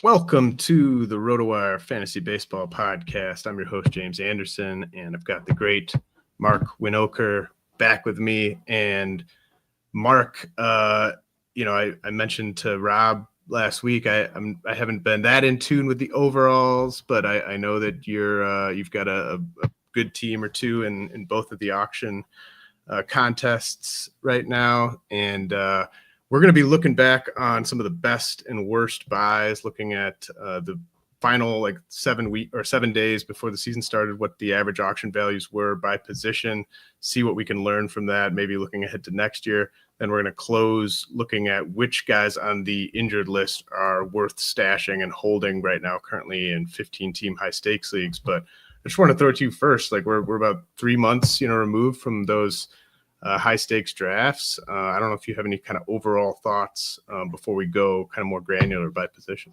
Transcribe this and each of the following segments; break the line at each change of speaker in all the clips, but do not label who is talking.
Welcome to the RotoWire Fantasy Baseball Podcast. I'm your host, James Anderson, and I've got the great Marc Winokur back with me. And Mark, I mentioned to Rob last week, I haven't been that in tune with the overalls, but I know that you've got a good team or two in both of the auction contests right now, and we're going to be looking back on some of the best and worst buys, looking at the final 7 days before the season started, what the average auction values were by position, see what we can learn from that, maybe looking ahead to next year. Then we're going to close looking at which guys on the injured list are worth stashing and holding right now, currently in 15-team high stakes leagues. But I just want to throw it to you first. We're about 3 months, removed from those high stakes drafts. I don't know if you have any kind of overall thoughts before we go kind of more granular by position.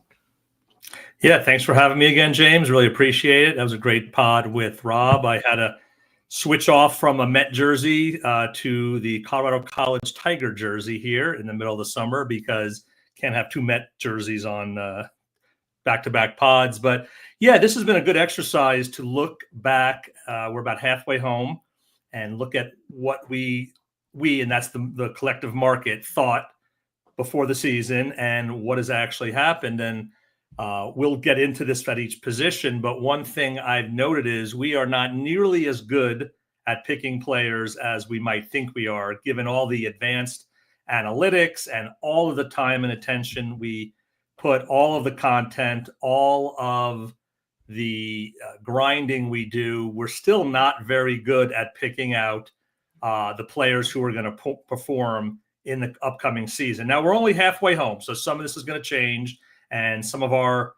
Yeah, thanks for having me again, James. Really appreciate it. That was a great pod with Rob. I had to switch off from a Met jersey to the Colorado College Tiger jersey here in the middle of the summer because can't have two Met jerseys on back-to-back pods. But yeah, this has been a good exercise to look back. We're about halfway home and look at what we and that's the collective market thought before the season and what has actually happened. And we'll get into this at each position. But one thing I've noted is we are not nearly as good at picking players as we might think we are, given all the advanced analytics and all of the time and attention we put, all of the content, all of the grinding we do. We're still not very good at picking out the players who are going to perform in the upcoming season. Now, we're only halfway home, so some of this is going to change, and some of our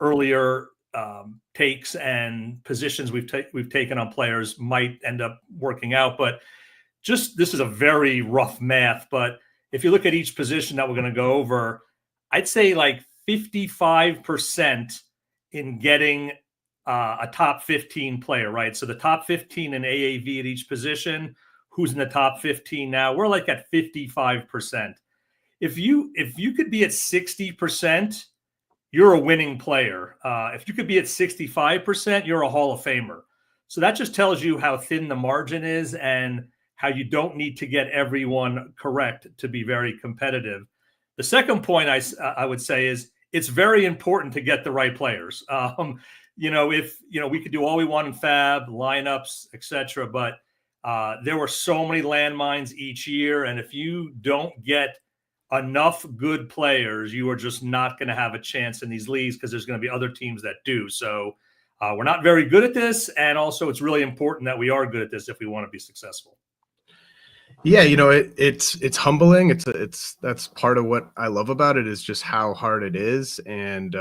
earlier takes and positions we've taken on players might end up working out. But just this is a very rough math. But if you look at each position that we're going to go over, I'd say 55% in getting a top 15 player, right? So the top 15 in AAV at each position, who's in the top 15 now, we're at 55%. If you could be at 60%, you're a winning player. If you could be at 65%, you're a Hall of Famer. So that just tells you how thin the margin is and how you don't need to get everyone correct to be very competitive. The second point I would say is it's very important to get the right players. If we could do all we want in fab, lineups, etc., but there were so many landmines each year, and if you don't get enough good players, you are just not going to have a chance in these leagues because there's going to be other teams that do. So we're not very good at this, and also it's really important that we are good at this if we want to be successful.
Yeah, it's humbling. That's part of what I love about it is just how hard it is, and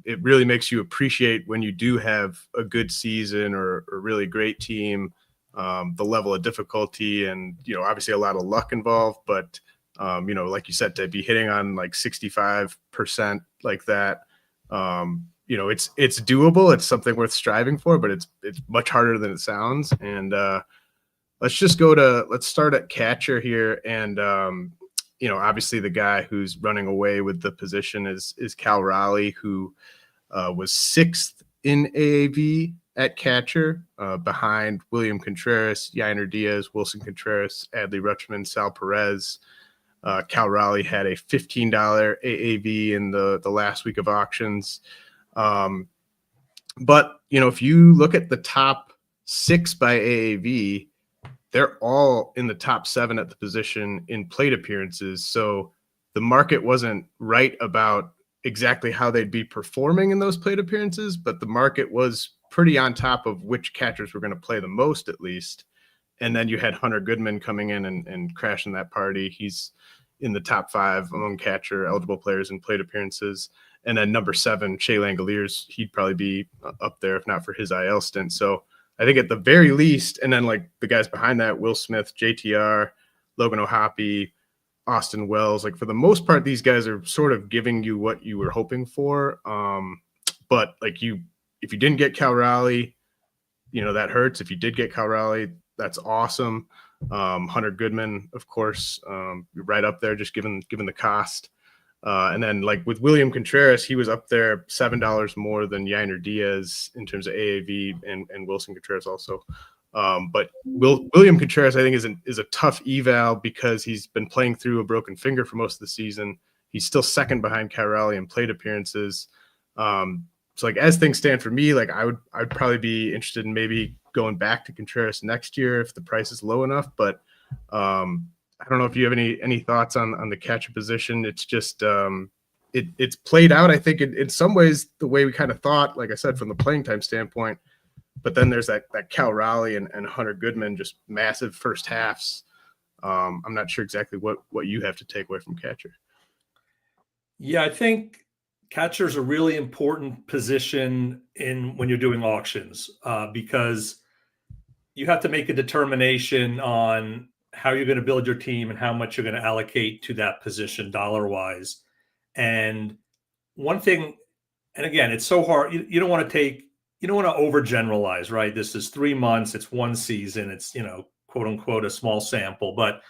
it really makes you appreciate when you do have a good season or a really great team, the level of difficulty, and obviously a lot of luck involved. But like you said, to be hitting on 65% like that, it's doable. It's something worth striving for, but it's much harder than it sounds. And let's start at catcher here. And, obviously the guy who's running away with the position is Cal Raleigh, who was 6th in AAV at catcher, behind William Contreras, Yainer Diaz, Wilson Contreras, Adley Rutschman, Sal Perez. Cal Raleigh had a $15 AAV in the last week of auctions. But, if you look at the top 6 by AAV, they're all in the top 7 at the position in plate appearances. So the market wasn't right about exactly how they'd be performing in those plate appearances, but the market was pretty on top of which catchers were going to play the most, at least. And then you had Hunter Goodman coming in and crashing that party. He's in the top 5 among catcher eligible players in plate appearances. And then number 7, Shea Langoliers, he'd probably be up there if not for his IL stint. So I think at the very least, and then the guys behind that, Will Smith, JTR, Logan O'Hoppe, Austin Wells, for the most part, these guys are sort of giving you what you were hoping for. But if you didn't get Cal Raleigh, that hurts. If you did get Cal Raleigh, that's awesome. Hunter Goodman, of course, right up there, just given the cost. And then like with William Contreras, he was up there $7 more than Yainer Diaz in terms of AAV, and Wilson Contreras also. But William Contreras, I think, is a tough eval because he's been playing through a broken finger for most of the season. He's still second behind Raleigh in plate appearances. So like as things stand for me, like I'd probably be interested in maybe going back to Contreras next year if the price is low enough. But I don't know if you have any thoughts on the catcher position. It's just it's played out, I think, in some ways the way we kind of thought, like I said, from the playing time standpoint. But then there's that Cal Raleigh and Hunter Goodman, just massive first halves. I'm not sure exactly what you have to take away from catcher.
Yeah, I think catcher is a really important position when you're doing auctions because you have to make a determination on how you're going to build your team and how much you're going to allocate to that position dollar-wise. And one thing, and again, it's so hard. You don't want to overgeneralize, right? This is 3 months. It's one season. It's, quote unquote, a small sample. But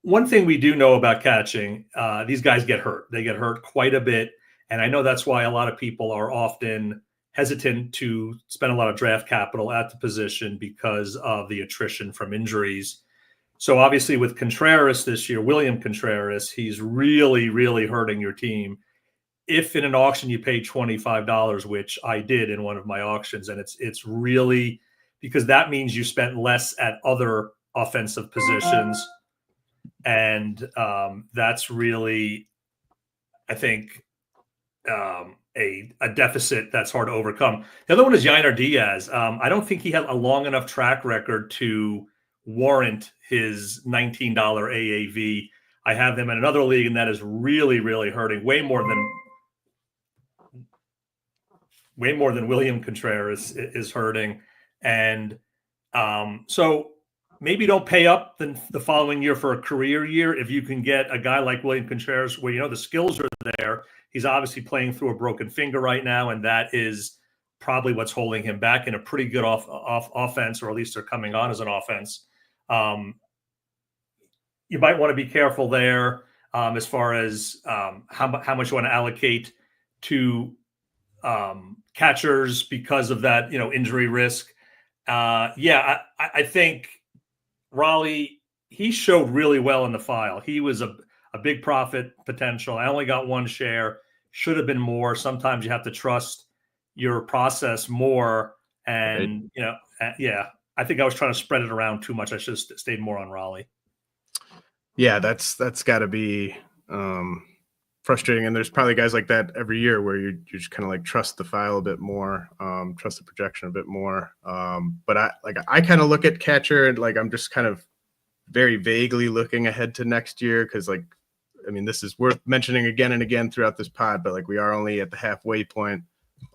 one thing we do know about catching, these guys get hurt. They get hurt quite a bit. And I know that's why a lot of people are often hesitant to spend a lot of draft capital at the position because of the attrition from injuries. So obviously with Contreras this year, William Contreras, he's really, really hurting your team. If in an auction you pay $25, which I did in one of my auctions, and it's really because that means you spent less at other offensive positions. And that's really, I think, a deficit that's hard to overcome. The other one is Yainer Diaz. I don't think he had a long enough track record to warrant his $19 AAV. I have them in another league, and that is really, really hurting way more than William Contreras is hurting. And so maybe don't pay up the following year for a career year. If you can get a guy like William Contreras where, the skills are there, he's obviously playing through a broken finger right now. And that is probably what's holding him back in a pretty good offense, or at least they're coming on as an offense. You might want to be careful there as far as how much you want to allocate to catchers because of that, injury risk. I think Raleigh, he showed really well in the file. He was a big profit potential. I only got one share. Should have been more. Sometimes you have to trust your process more. And, I think I was trying to spread it around too much. I should have stayed more on Raleigh.
Yeah, that's got to be frustrating. And there's probably guys like that every year where you just kind of like trust the file a bit more, trust the projection a bit more. But I kind of look at catcher and like I'm just kind of very vaguely looking ahead to next year because this is worth mentioning again and again throughout this pod, but like we are only at the halfway point.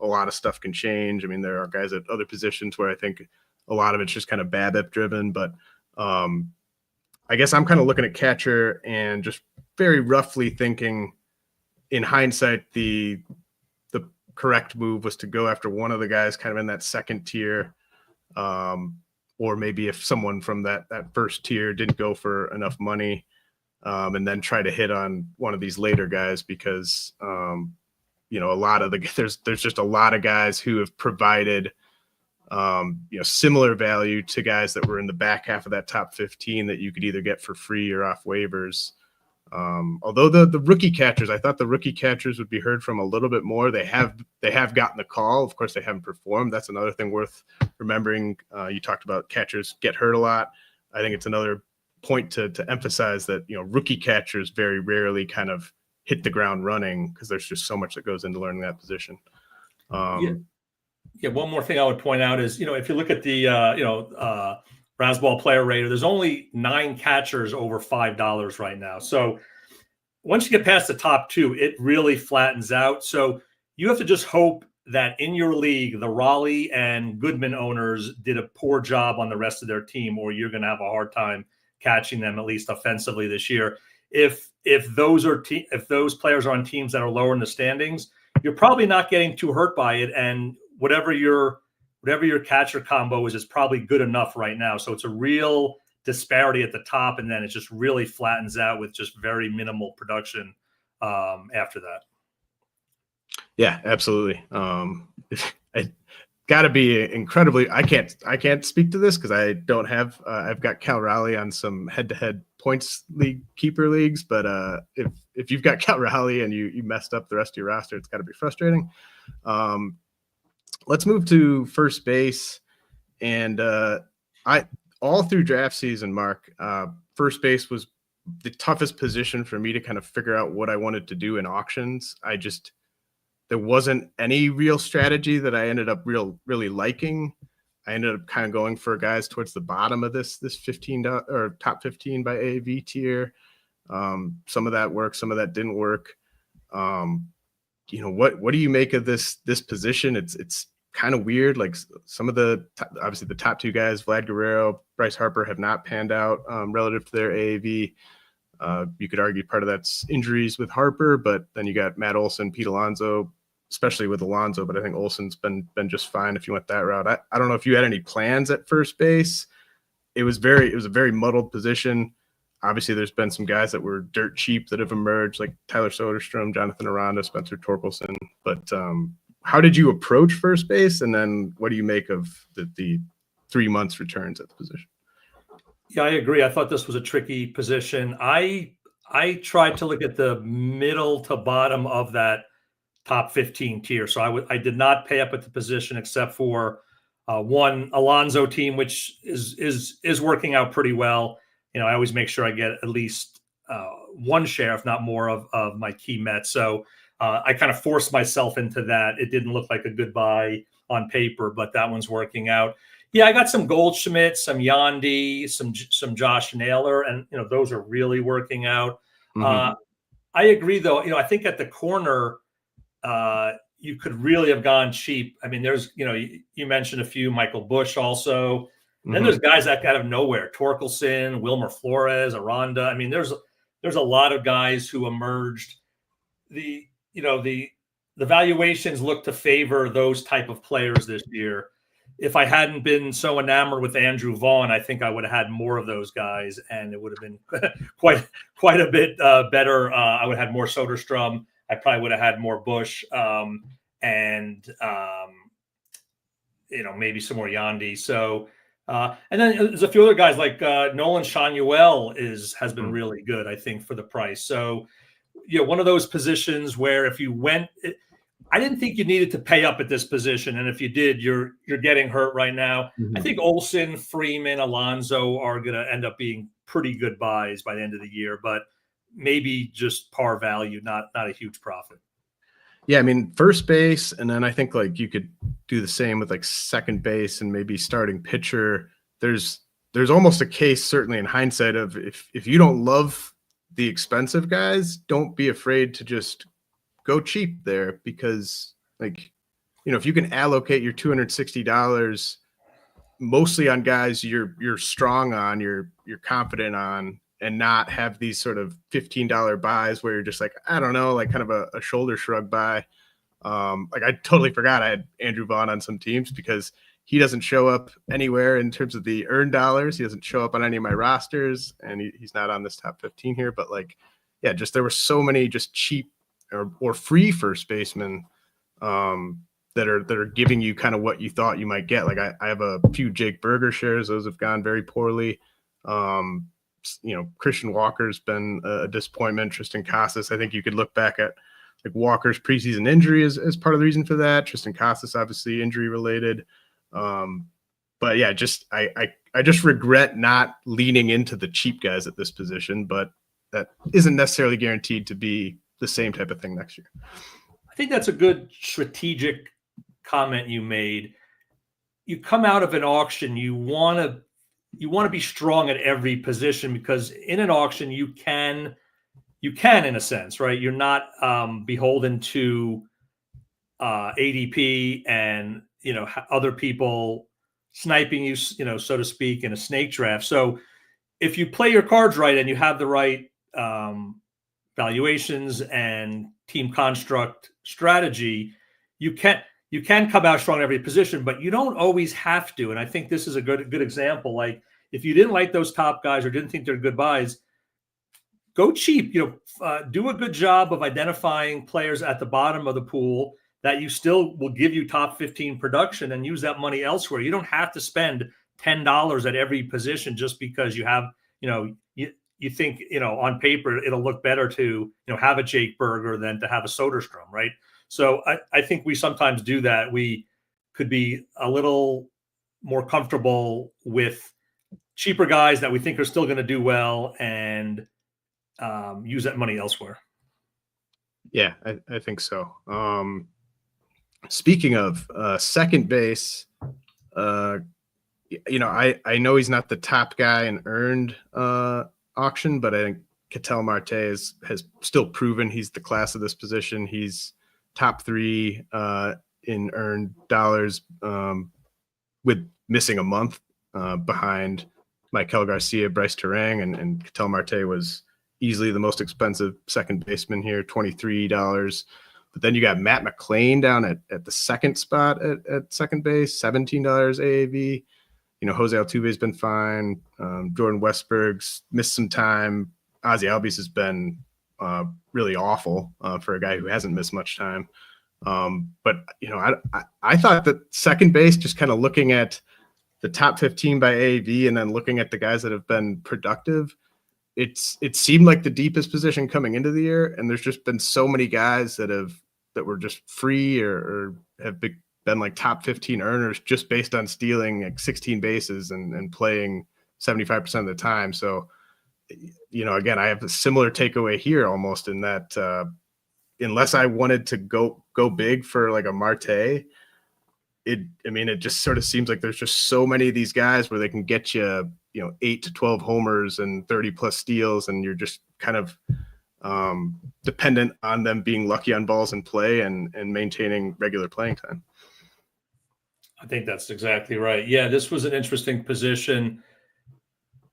A lot of stuff can change. There are guys at other positions where I think a lot of it's just kind of BABIP driven, but I guess I'm kind of looking at catcher and just very roughly thinking in hindsight, the correct move was to go after one of the guys kind of in that second tier, or maybe if someone from that first tier didn't go for enough money, and then try to hit on one of these later guys because a lot of there's just a lot of guys who have provided similar value to guys that were in the back half of that top 15 that you could either get for free or off waivers. Although the rookie catchers, I thought the rookie catchers would be heard from a little bit more. They have gotten the call. Of course, they haven't performed. That's another thing worth remembering. You talked about catchers get hurt a lot. I think it's another point to emphasize that, rookie catchers very rarely kind of hit the ground running because there's just so much that goes into learning that position.
One more thing I would point out is, if you look at the, Razzball player rater, there's only 9 catchers over $5 right now. So once you get past the top 2, it really flattens out. So you have to just hope that in your league, the Raleigh and Goodman owners did a poor job on the rest of their team, or you're going to have a hard time catching them, at least offensively this year. If those players are on teams that are lower in the standings, you're probably not getting too hurt by it. And whatever your catcher combo is probably good enough right now. So it's a real disparity at the top, and then it just really flattens out with just very minimal production after that.
Yeah, absolutely. It got to be incredibly. I can't speak to this because I don't have. I've got Cal Raleigh on some head-to-head points league keeper leagues, but if you've got Cal Raleigh and you messed up the rest of your roster, it's got to be frustrating. Let's move to first base, and I all through draft season, Mark. First base was the toughest position for me to kind of figure out what I wanted to do in auctions. There wasn't any real strategy that I ended up really liking. I ended up kind of going for guys towards the bottom of this 15 or top 15 by AAV tier. Some of that worked, some of that didn't work. What do you make of this position? It's kind of weird. Like some of obviously the top two guys, Vlad Guerrero, Bryce Harper, have not panned out relative to their AAV. You could argue part of that's injuries with Harper, but then you got Matt Olson, Pete Alonso, especially with Alonso, but I think Olson's been just fine if you went that route. I don't know if you had any plans at first base. It was a very muddled position. Obviously, there's been some guys that were dirt cheap that have emerged, like Tyler Soderstrom, Jonathan Aranda, Spencer Torkelson. But how did you approach first base? And then what do you make of the 3 months returns at the position?
Yeah, I agree. I thought this was a tricky position. I tried to look at the middle to bottom of that top 15 tier. So I did not pay up at the position except for one Alonso team, which is working out pretty well. I always make sure I get at least one share, if not more, of my key Mets. So I kind of forced myself into that. It didn't look like a good buy on paper, but that one's working out. Yeah, I got some Goldschmidt, some Yandy, some Josh Naylor, and those are really working out. Mm-hmm. I agree, though. I think at the corner, you could really have gone cheap. I mean, there's you mentioned a few, Michael Busch also. Mm-hmm. Then there's guys that out of nowhere: Torkelson, Wilmer Flores, Aranda. I mean, there's a lot of guys who emerged. The valuations look to favor those type of players this year. If I hadn't been so enamored with Andrew Vaughn, I think I would have had more of those guys, and it would have been quite a bit better. I would have had more Soderstrom. I probably would have had more Bush, and maybe some more Yandy. So, and then there's a few other guys like Nolan Shanuel has been really good, I think, for the price. So, one of those positions where if you went. I didn't think you needed to pay up at this position, and if you did, you're getting hurt right now. Mm-hmm. I think Olson, Freeman, Alonso are going to end up being pretty good buys by the end of the year, but maybe just par value, not a huge profit.
Yeah, I mean, first base, and then I think like you could do the same with like second base and maybe starting pitcher. There's almost a case, certainly in hindsight, of if you don't love the expensive guys, don't be afraid to just go cheap there, because if you can allocate your $260 mostly on guys you're strong on, you're confident on, and not have these sort of $15 buys where you're just like, I don't know, like kind of a shoulder shrug buy. I totally forgot I had Andrew Vaughn on some teams because he doesn't show up anywhere in terms of the earned dollars. He doesn't show up on any of my rosters, and he's not on this top 15 here. But there were so many just cheap or free first basemen that are giving you kind of what you thought you might get. Like I have a few Jake Berger shares; those have gone very poorly. Christian Walker's been a disappointment. Tristan Casas, I think you could look back at like Walker's preseason injury as part of the reason for that. Tristan Casas, obviously injury related. But yeah, I just regret not leaning into the cheap guys at this position, but that isn't necessarily guaranteed to be the same type of thing next year.
I think that's a good strategic comment you made. You come out of an auction, you want to be strong at every position, because in an auction you can in a sense, right? You're not beholden to ADP and other people sniping you, so to speak, in a snake draft. So if you play your cards right and you have the right valuations and team construct strategy, you can come out strong in every position, but you don't always have to. And I think this is a good example. Like if you didn't like those top guys or didn't think they're good buys, go cheap. Do a good job of identifying players at the bottom of the pool that you still will give you top 15 production, and use that money elsewhere. You don't have to spend $10 at every position just because you have, you think, on paper it'll look better to, have a Jake Berger than to have a Soderstrom, right? So I think we sometimes do that. We could be a little more comfortable with cheaper guys that we think are still going to do well, and use that money elsewhere.
Yeah, I think so. Speaking of second base, I know he's not the top guy in earned auction, but I think Ketel Marte has still proven he's the class of this position. He's top 3 in earned dollars, with missing a month behind Maikel Garcia, Bryce Terang, and Ketel Marte was easily the most expensive second baseman here, $23. But then you got Matt McLain down at the second spot at second base, $17 AAV. Jose Altuve's been fine. Jordan Westberg's missed some time. Ozzie Albies has been really awful for a guy who hasn't missed much time. But I thought that second base, just kind of looking at the top 15 by AAV and then looking at the guys that have been productive, it seemed like the deepest position coming into the year. And there's just been so many guys that were just free or have been like top 15 earners just based on stealing like 16 bases and playing 75% of the time. So, again, I have a similar takeaway here almost in that unless I wanted to go big for like a Marte, it just sort of seems like there's just so many of these guys where they can get you, 8 to 12 homers and 30 plus steals, and you're just kind of dependent on them being lucky on balls in play and maintaining regular playing time.
I think that's exactly right. Yeah, this was an interesting position.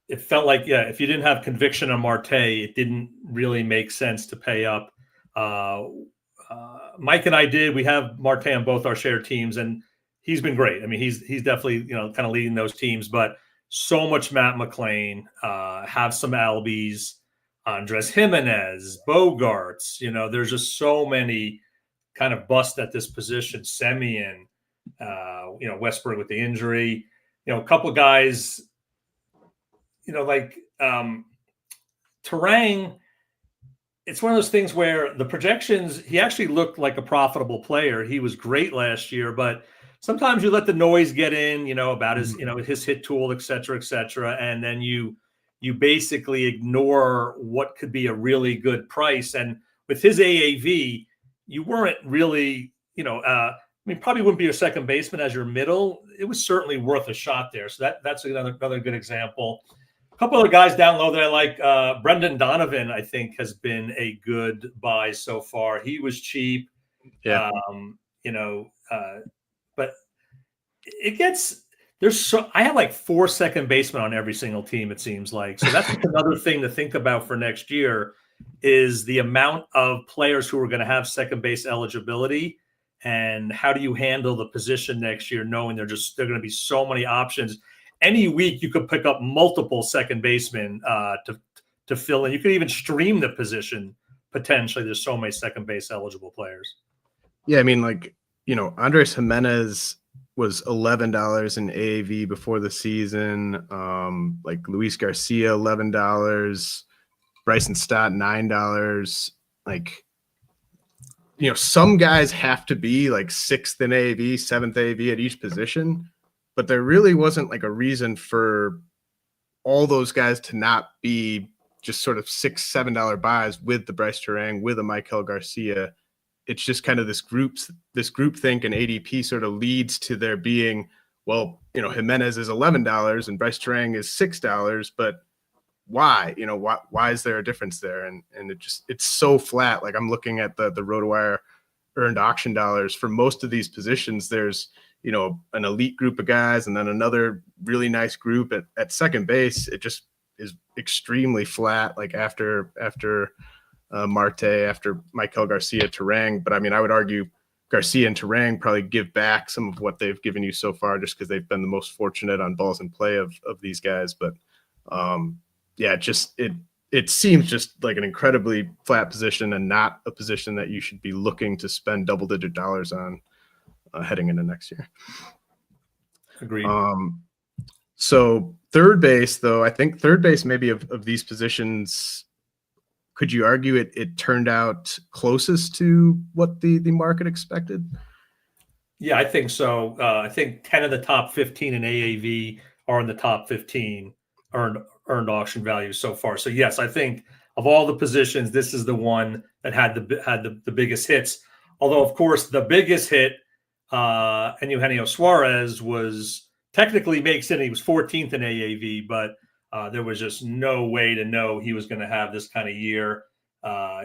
It felt like, if you didn't have conviction on Marte, it didn't really make sense to pay up. Mike and I did. We have Marte on both our shared teams, and he's been great. I mean, he's definitely, kind of leading those teams, but so much Matt McLain, have some Albies, Andres Jimenez, Bogarts, there's just so many kind of bust at this position. Semien, Westberg with the injury, a couple of guys, like Terang. It's one of those things where the projections, he actually looked like a profitable player. He was great last year, but sometimes you let the noise get in, about his, his hit tool, et cetera, and then you basically ignore what could be a really good price. And with his AAV, you weren't really, probably wouldn't be your second baseman as your middle. It was certainly worth a shot there. So that's another good example. A couple other guys down low that I like. Brendan Donovan, I think, has been a good buy so far. He was cheap.
Yeah.
But it gets I have like 4 second basemen on every single team, it seems like. So that's another thing to think about for next year is the amount of players who are going to have second base eligibility, and how do you handle the position next year, knowing there are going to be so many options. Any week you could pick up multiple second basemen to fill in. You could even stream the position potentially. There's so many second base eligible players.
Yeah, I mean, like, Andres Jimenez was $11 in AAV before the season. Like Luis Garcia, $11. Bryson Stott, $9. Like, some guys have to be like 6th in AAV, 7th AAV at each position, but there really wasn't like a reason for all those guys to not be just sort of $6, $7 buys with the Bryce Terang, with a Maikel Garcia. It's just kind of this group think, and ADP sort of leads to there being, Jimenez is $11 and Bryce Terang is $6, but why? Why is there a difference there? And it's so flat. Like, I'm looking at the RotoWire earned auction dollars for most of these positions. There's, an elite group of guys and then another really nice group at second base. It just is extremely flat. Like after Marte, after Maikel Garcia, Terang. But I mean, I would argue Garcia and Terang probably give back some of what they've given you so far, just because they've been the most fortunate on balls in play of these guys. But it seems just like an incredibly flat position and not a position that you should be looking to spend double-digit dollars on heading into next year.
Agreed.
So third base, though, I think third base maybe of these positions, could you argue it turned out closest to what the market expected?
Yeah, I think so. I think 10 of the top 15 in AAV are in the top 15 earned auction values so far. So yes, I think of all the positions, this is the one that had the biggest hits. Although, of course, the biggest hit, and Eugenio Suarez was technically makes it. He was 14th in AAV, but there was just no way to know he was going to have this kind of year.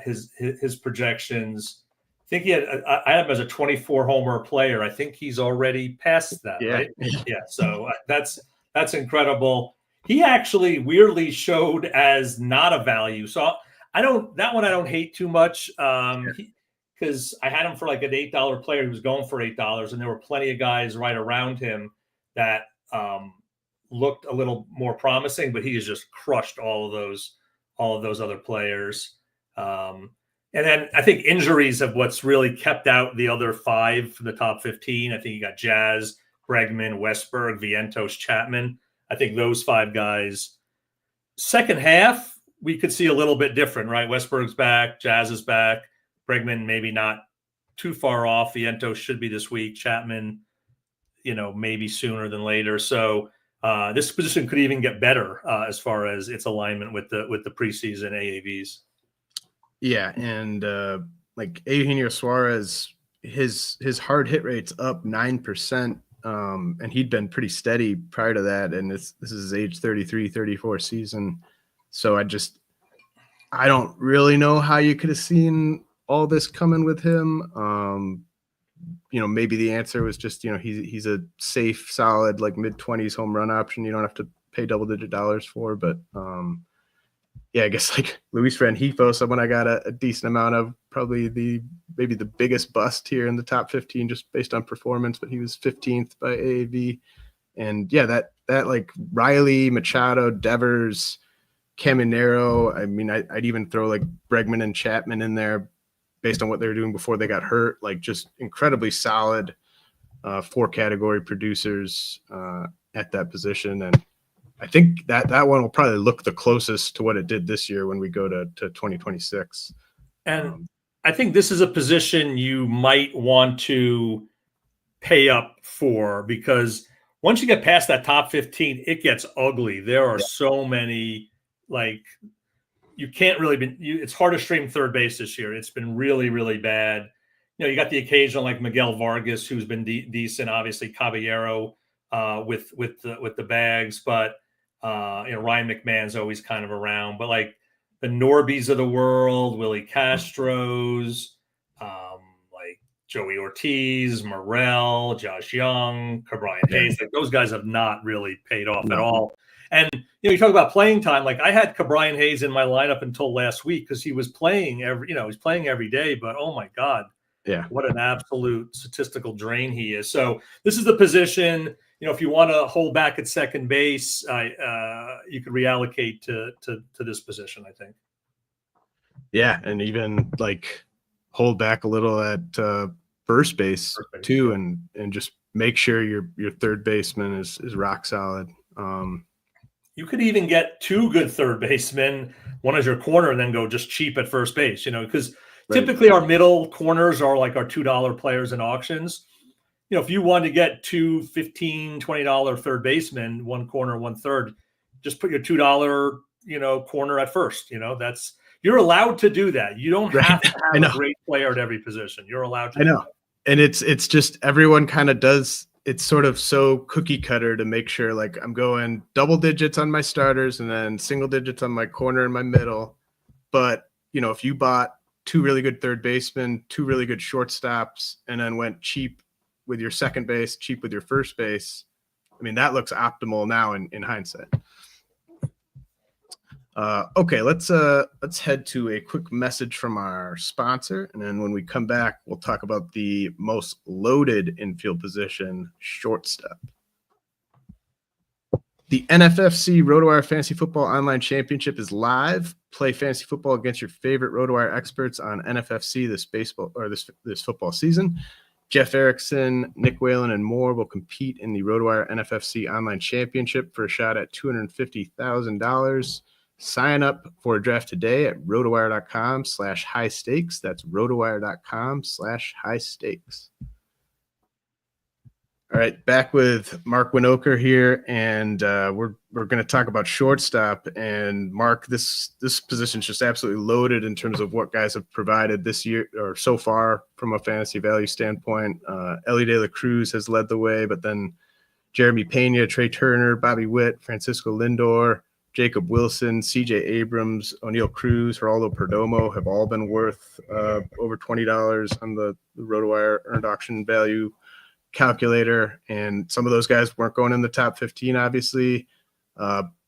His projections, I think I have him as a 24 homer player. I think he's already past that, right? Yeah. So that's incredible. He actually weirdly showed as not a value. So I don't hate too much. Because I had him for like an $8 player. He was going for $8, and there were plenty of guys right around him that looked a little more promising, but he has just crushed all of those other players. And then I think injuries have what's really kept out the other 5 from the top 15. I think you got Jazz, Bregman, Westberg, Vientos, Chapman. I think those 5 guys. Second half, we could see a little bit different, right? Westberg's back, Jazz is back. Bregman maybe not too far off. Vientos should be this week. Chapman, maybe sooner than later. So this position could even get better as far as its alignment with the preseason AAVs.
Yeah, and like Eugenio Suarez, his hard hit rate's up 9%, and he'd been pretty steady prior to that. And this is his age 33, 34 season. So I don't really know how you could have seen all this coming with him. Maybe the answer was just, he's a safe, solid, like mid-20s home run option. You don't have to pay double-digit dollars for, but yeah, I guess like Luis Rengifo, someone I got a decent amount of, probably maybe the biggest bust here in the top 15 just based on performance, but he was 15th by AAV. And yeah, that like Riley, Machado, Devers, Caminero. I mean, I'd even throw like Bregman and Chapman in there based on what they were doing before they got hurt. Like just incredibly solid 4 category producers at that position. And I think that one will probably look the closest to what it did this year when we go to 2026.
And I think this is a position you might want to pay up for, because once you get past that top 15, it gets ugly. There are so many, like, you can't really it's hard to stream third base this year. It's been really, really bad. You got the occasional like Miguel Vargas, who's been decent, obviously Caballero with the bags, but Ryan McMahon's always kind of around. But like the Norbies of the world, Willie Castro's, like Joey Ortiz, Morel, Josh Young, Ke'Bryan Hayes, like those guys have not really paid off at all. And you talk about playing time. Like I had Ke'Bryan Hayes in my lineup until last week because he was playing every day. But oh my God, what an absolute statistical drain he is. So this is the position. If you want to hold back at second base, you could reallocate to this position, I think.
Yeah, and even like hold back a little at first base too, and just make sure your third baseman is rock solid.
You could even get 2 good third basemen, one as your corner, and then go just cheap at first base, because typically our middle corners are like our $2 players in auctions. If you want to get 2 $15, $20 third basemen, one corner, one third, just put your $2, corner at first. You're allowed to do that. You don't have to have a great player at every position. You're allowed to. I know.
And it's just everyone kind of does. It's sort of so cookie cutter to make sure like I'm going double digits on my starters and then single digits on my corner and my middle. But, if you bought 2 really good third basemen, 2 really good shortstops, and then went cheap with your second base, cheap with your first base, I mean, that looks optimal now in hindsight. Okay, let's head to a quick message from our sponsor, and then when we come back, we'll talk about the most loaded infield position, shortstop. The NFFC RotoWire Fantasy Football Online Championship is live. play fantasy football against your favorite RotoWire experts on NFFC this football season. Jeff Erickson, Nick Whalen, and more will compete in the RotoWire NFFC Online Championship for a shot at $250,000. Sign up for a draft today at rotowire.com/high stakes. That's rotowire.com/high stakes. All right, back with Marc Winokur here, and we're going to talk about shortstop. And Mark, this position is just absolutely loaded in terms of what guys have provided this year or so far from a fantasy value standpoint. Ellie De La Cruz has led the way, but then Jeremy Pena, Trey Turner, Bobby Witt, Francisco Lindor, Jacob Wilson, C.J. Abrams, O'Neill Cruz, Geraldo Perdomo have all been worth over $20 on the RotoWire earned auction value calculator, and some of those guys weren't going in the top 15. Obviously,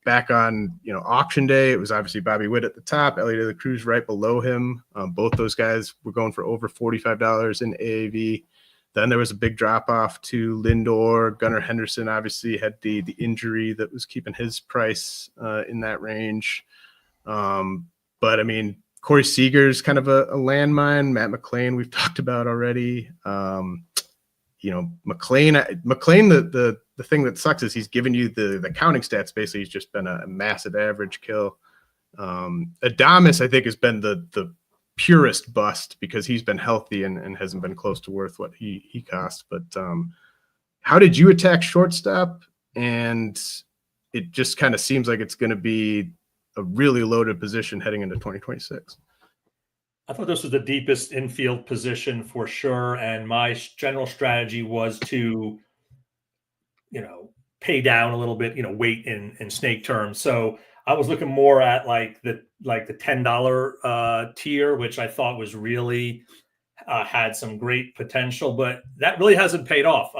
back on auction day, it was obviously Bobby Witt at the top, Ellie De La Cruz right below him. Both those guys were going for over $45 in AAV. Then there was a big drop off to Lindor. Gunnar Henderson obviously had the injury that was keeping his price in that range. But I mean, Corey Seager's kind of a landmine. Matt McLain we've talked about already. McLean, the thing that sucks is he's given you the counting stats. Basically, he's just been a massive average kill. Adames, I think, has been the purest bust because he's been healthy and hasn't been close to worth what he cost. But how did you attack shortstop? And it just kind of seems like it's going to be a really loaded position heading into 2026.
I thought this was the deepest infield position for sure. And my general strategy was to, pay down a little bit, weight in snake terms. So I was looking more at like the $10 tier, which I thought was really had some great potential, but that really hasn't paid off.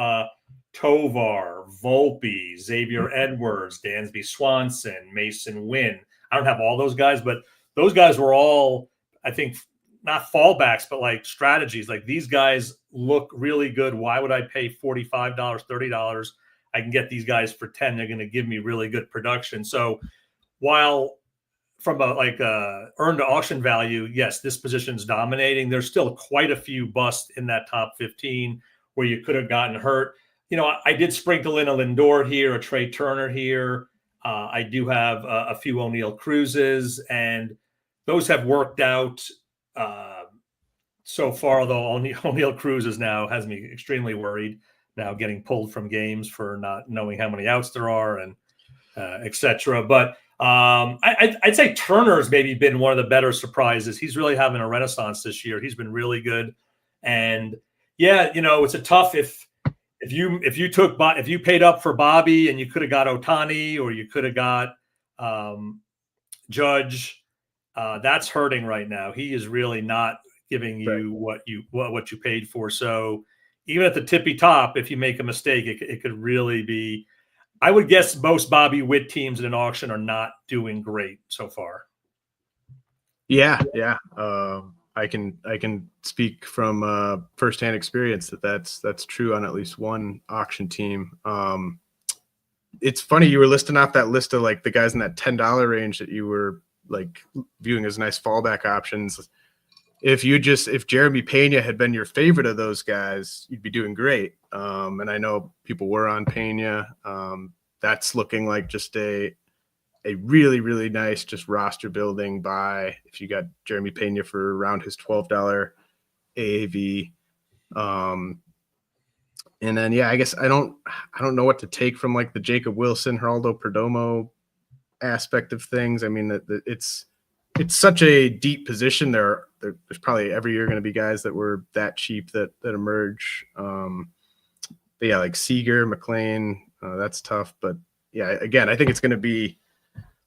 Tovar, Volpe, Xavier Edwards, Dansby Swanson, Mason Wynn. I don't have all those guys, but those guys were all, I think, not fallbacks, but like strategies. Like, these guys look really good. Why would I pay $45, $30? I can get these guys for 10. They're going to give me really good production. So while from a earned to auction value, yes, this position's dominating, there's still quite a few busts in that top 15 where you could have gotten hurt. I did sprinkle in a Lindor here, a Trey Turner here. I do have a few O'Neill Cruzes, and those have worked out so far, although O'Neill Cruz has me extremely worried now, getting pulled from games for not knowing how many outs there are and etc. But I'd say Turner's maybe been one of the better surprises. He's really having a renaissance this year. He's been really good, and it's a tough if you paid up for Bobby and you could have got Ohtani or you could have got Judge. That's hurting right now. He is really not giving you what you paid for. So even at the tippy top, if you make a mistake, it could really be. I would guess most Bobby Witt teams in an auction are not doing great so far.
Yeah. I can speak from firsthand experience that's true on at least one auction team. It's funny you were listing off that list of like the guys in that $10 range that you were like viewing as nice fallback options. If Jeremy Pena had been your favorite of those guys, you'd be doing great. And I know people were on Pena. That's looking like just a really, really nice just roster building buy if you got Jeremy Pena for around his $12 AAV. And then I guess I don't know what to take from like the Jacob Wilson, Geraldo Perdomo aspect of things. I mean, it's such a deep position. There's probably every year going to be guys that were that cheap that emerge. But like Seager, McLean, that's tough. But again, I think it's going to be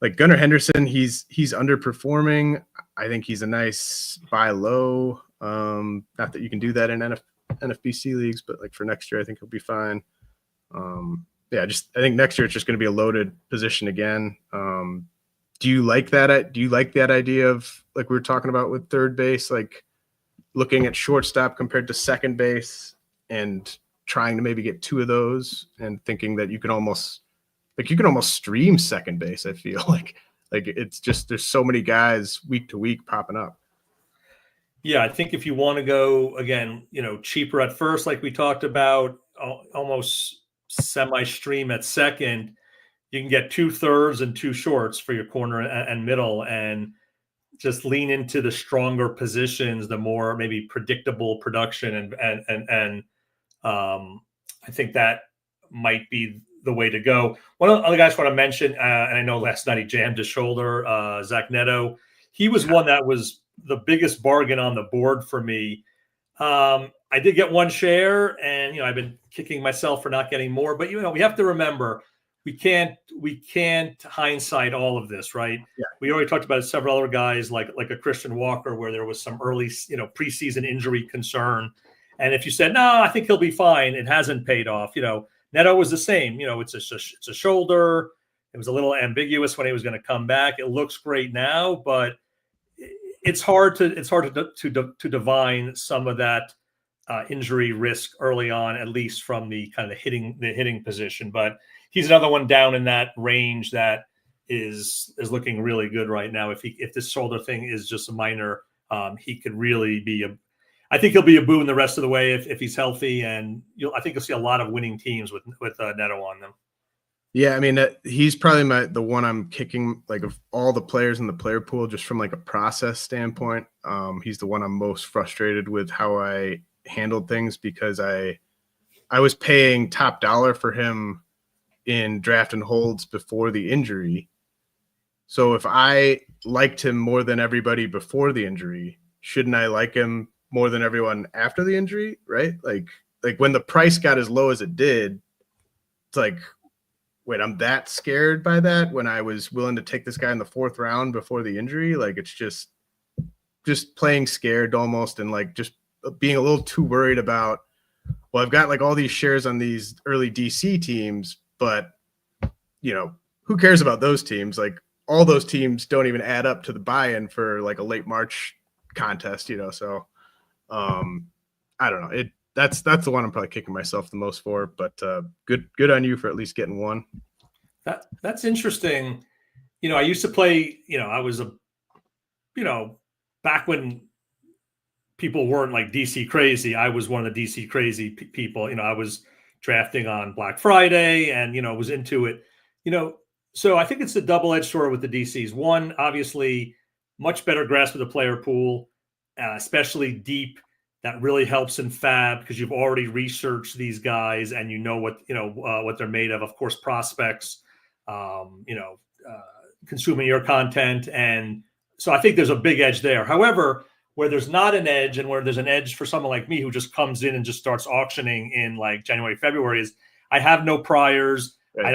like Gunnar Henderson. He's underperforming. I think he's a nice buy low. Not that you can do that in NFBC leagues, but like for next year, I think he'll be fine. I think next year it's just going to be a loaded position again. Do you like that? Do you like that idea of like we were talking about with third base, like looking at shortstop compared to second base and trying to maybe get two of those and thinking that you can almost stream second base? I feel like Like it's just there's so many guys week to week popping up.
Yeah, I think if you want to go again, cheaper at first, like we talked about, almost semi-stream at second, you can get 2/3 and 2 shorts for your corner and middle, and just lean into the stronger positions, the more maybe predictable production, and I think that might be the way to go. One of the other guys I want to mention, and I know last night he jammed his shoulder, Zach Neto. He was one that was the biggest bargain on the board for me. I did get one share, and I've been kicking myself for not getting more. But we have to remember we can't hindsight all of this, right?
Yeah.
We already talked about several other guys like a Christian Walker, where there was some early preseason injury concern, and if you said no, I think he'll be fine, it hasn't paid off. Neto was the same. It's a shoulder. It was a little ambiguous when he was going to come back. It looks great now, but it's hard to divine some of that injury risk early on, at least from the kind of the hitting position. But he's another one down in that range that is looking really good right now. If this shoulder thing is just a minor, he could really be I think he'll be a boon the rest of the way if he's healthy, and I think you'll see a lot of winning teams with Neto on them.
Yeah, I mean, he's probably the one I'm kicking, like, of all the players in the player pool, just from like a process standpoint. He's the one I'm most frustrated with how I handled things, because I was paying top dollar for him in draft and holds before the injury. So if I liked him more than everybody before the injury, shouldn't I like him more than everyone after the injury, right? Like when the price got as low as it did, it's like, wait, I'm that scared by that when I was willing to take this guy in the 4th round before the injury? Like, it's just playing scared almost, and like just being a little too worried about, well, I've got like all these shares on these early DC teams, but who cares about those teams? Like, all those teams don't even add up to the buy-in for like a late March contest, so I don't know. That's the one I'm probably kicking myself the most for, but good on you for at least getting one.
That's interesting. I used to play, I was back when people weren't like DC crazy, I was one of the DC crazy people. I was drafting on Black Friday and, was into it, so I think it's a double-edged sword with the DCs. One, obviously, much better grasp of the player pool, especially deep. That really helps in fab because you've already researched these guys and what they're made of. Of course, prospects, consuming your content, and so I think there's a big edge there. However, where there's not an edge, and where there's an edge for someone like me who just comes in and just starts auctioning in like January, February, is I have no priors. Right. I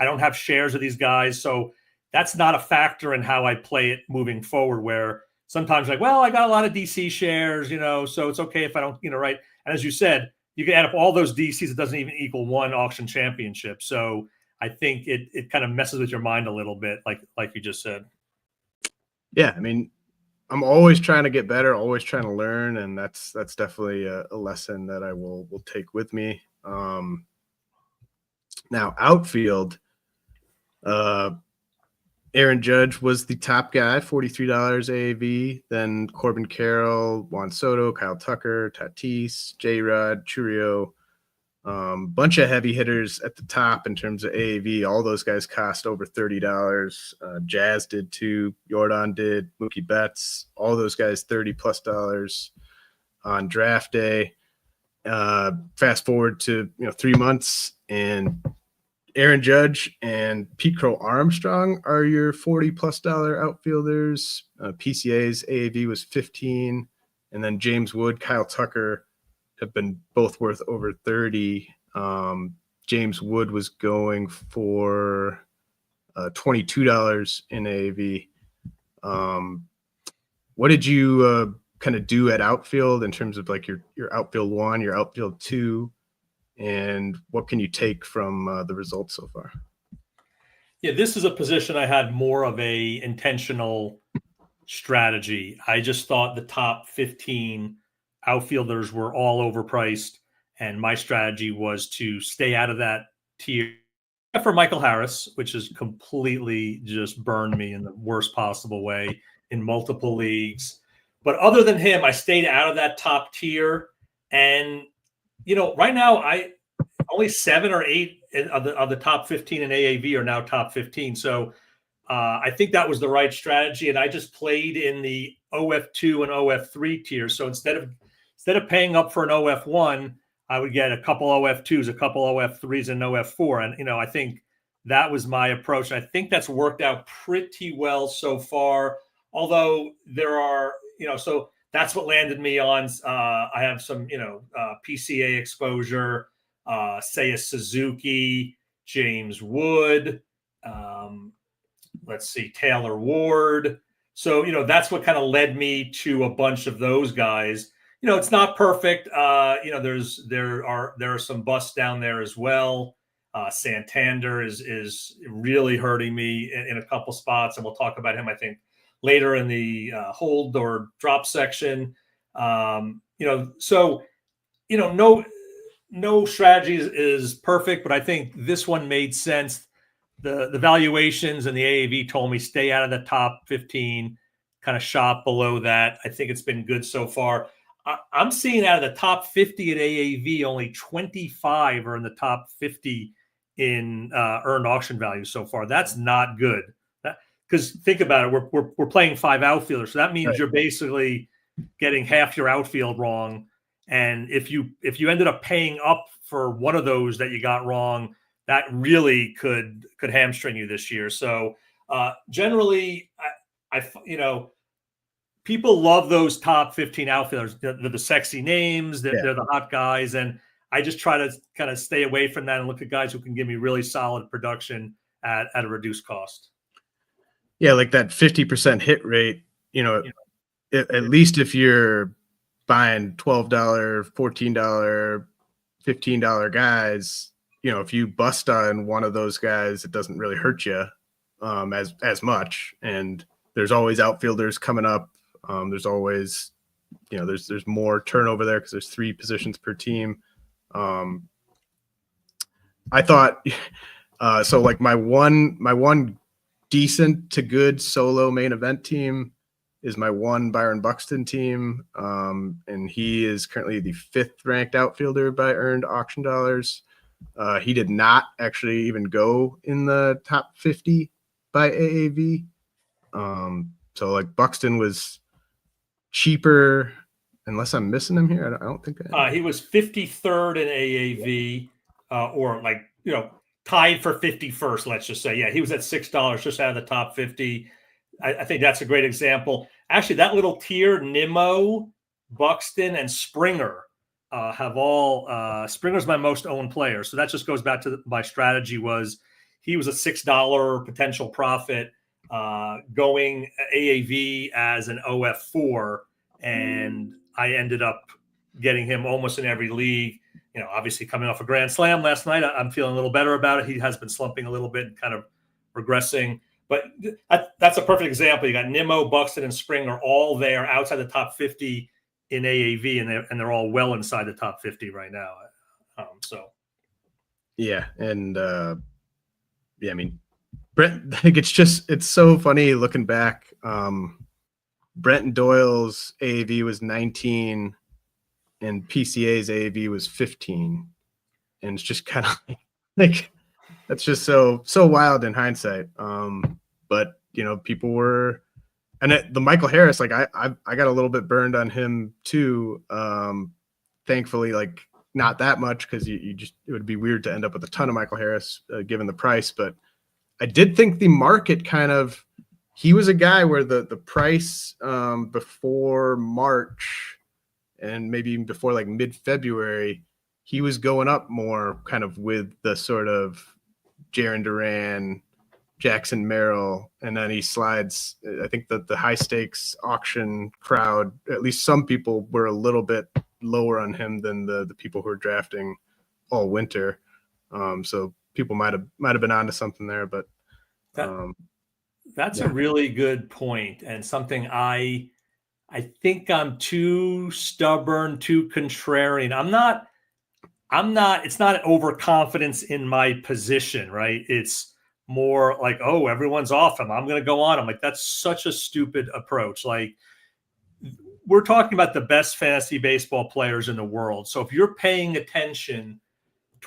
don't have shares of these guys, so that's not a factor in how I play it moving forward. Where sometimes like, well, I got a lot of DC shares, so it's okay if I don't, right. And as you said, you can add up all those DCs. It doesn't even equal one auction championship. So I think it kind of messes with your mind a little bit, like you just said.
Yeah, I mean, I'm always trying to get better, always trying to learn, and that's definitely a lesson that I will take with me. Now outfield, Aaron Judge was the top guy, $43 AAV. Then Corbin Carroll, Juan Soto, Kyle Tucker, Tatis, J-Rod, Churio. Bunch of heavy hitters at the top in terms of AAV. All those guys cost over $30. Jazz did too. Jordan did. Mookie Betts. All those guys $30+ on draft day. Fast forward to 3 months, and Aaron Judge and Pete Crow Armstrong are your $40+ outfielders. PCA's AAV was 15, and then James Wood, Kyle Tucker have been both worth over 30. James Wood was going for $22 in AAV. What did you kind of do at outfield in terms of like your outfield 1, your outfield 2? And what can you take from the results so far?
Yeah, this is a position I had more of a intentional strategy. I just thought the top 15 outfielders were all overpriced, and my strategy was to stay out of that tier for Michael Harris, which has completely just burned me in the worst possible way in multiple leagues. But other than him, I stayed out of that top tier. And, right now, only 7 or 8 of the top 15 in AAV are now top 15. So I think that was the right strategy. And I just played in the OF2 and OF3 tiers. So instead of paying up for an OF1, I would get a couple OF2s, a couple OF3s, and OF4. And, I think that was my approach. And I think that's worked out pretty well so far. Although there are, so that's what landed me on. I have some, PCA exposure, say a Suzuki, James Wood, let's see, Taylor Ward. So, that's what kind of led me to a bunch of those guys. It's not perfect. There are some busts down there as well. Santander is really hurting me in a couple spots, and we'll talk about him, I think, later in the hold or drop section. No strategy is perfect, but I think this one made sense. The valuations and the AAV told me stay out of the top 15, kind of shop below that. I think it's been good so far. I'm seeing out of the top 50 at AAV, only 25 are in the top 50 in earned auction value so far. That's not good. Because think about it, we're playing 5 outfielders, so that means
right.
You're basically getting half your outfield wrong. And if you ended up paying up for one of those that you got wrong, that really could hamstring you this year. So generally, I people love those top 15 outfielders. They're the sexy names. They're the hot guys. And I just try to kind of stay away from that and look at guys who can give me really solid production at a reduced cost.
Yeah, like that 50% hit rate, at least if you're buying $12, $14, $15 guys, if you bust on one of those guys, it doesn't really hurt you as much. And there's always outfielders coming up. There's always, there's more turnover there because there's 3 positions per team. I thought so. Like my one decent to good solo main event team is my one Byron Buxton team, and he is currently the 5th ranked outfielder by earned auction dollars. He did not actually even go in the top 50 by AAV. So like Buxton was cheaper, unless I'm missing him here. I don't think
he was 53rd in AAV, or tied for 51st. Let's just say, he was at $6 just out of the top 50. I think that's a great example. Actually, that little tier, Nimmo, Buxton, and Springer have all. Springer's my most owned player, so that just goes back to my strategy. He was a $6 potential profit, going AAV as an OF4, and I ended up getting him almost in every league. Obviously coming off a grand slam last night, I'm feeling a little better about it. He has been slumping a little bit and kind of regressing. But that's a perfect example. You got Nimmo, Buxton, and Springer all there outside the top 50 in AAV, and they're all well inside the top 50 right now.
And I mean, Brent, like it's so funny looking back. Brent and Doyle's AAV was 19 and PCA's AAV was 15. And it's just kind of like that's just so wild in hindsight. But people were, and the Michael Harris, like I got a little bit burned on him too. Thankfully, like not that much, because it would be weird to end up with a ton of Michael Harris given the price. But I did think the market he was a guy where the price before March and maybe even before like mid-February, he was going up more kind of with the sort of Jarren Duran, Jackson Merrill, and then he slides. I think that the high stakes auction crowd, at least some people, were a little bit lower on him than the people who are drafting all winter. So people might have been onto something there, but
that's a really good point, and something I think I'm too stubborn, too contrarian. it's not overconfidence in my position, right? It's more like, oh, everyone's off him, I'm going to go on him. Like, that's such a stupid approach. Like, we're talking about the best fantasy baseball players in the world. So if you're paying attention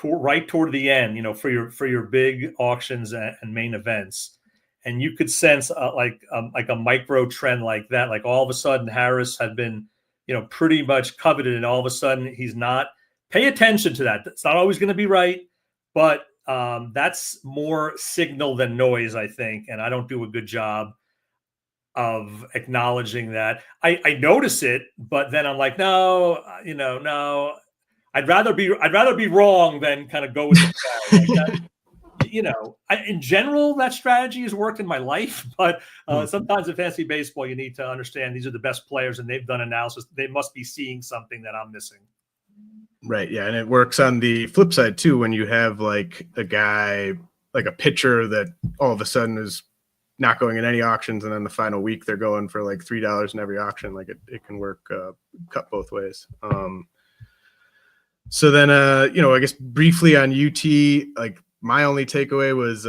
right toward the end, for your big auctions and main events, and you could sense like a micro trend like that, like all of a sudden Harris had been, pretty much coveted, and all of a sudden he's not. Pay attention to that. It's not always going to be right, but that's more signal than noise, I think, and I don't do a good job of acknowledging that. I notice it, but then I'm like, no, no. I'd rather be wrong than kind of go with the flow. Like that, in general, that strategy has worked in my life, but sometimes in fantasy baseball, you need to understand these are the best players and they've done analysis. They must be seeing something that I'm missing.
Right. Yeah. And it works on the flip side too, when you have like a guy, like a pitcher that all of a sudden is not going in any auctions, and then the final week they're going for like $3 in every auction. Like it can work, cut both ways. So then, I guess briefly on UT, like my only takeaway was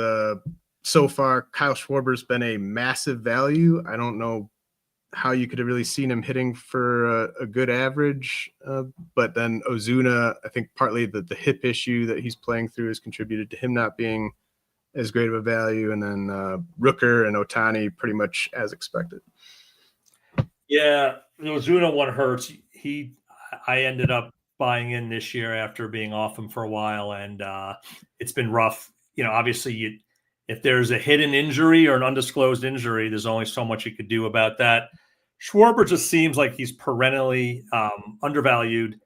so far Kyle Schwarber's been a massive value. I don't know how you could have really seen him hitting for a good average, but then Ozuna, I think partly the hip issue that he's playing through has contributed to him not being as great of a value, and then Rooker and Ohtani pretty much as expected.
Yeah, the Ozuna one hurts. I ended up buying in this year after being off him for a while, and it's been rough. Obviously, if there's a hidden injury or an undisclosed injury, there's only so much you could do about that. Schwarber just seems like he's perennially undervalued.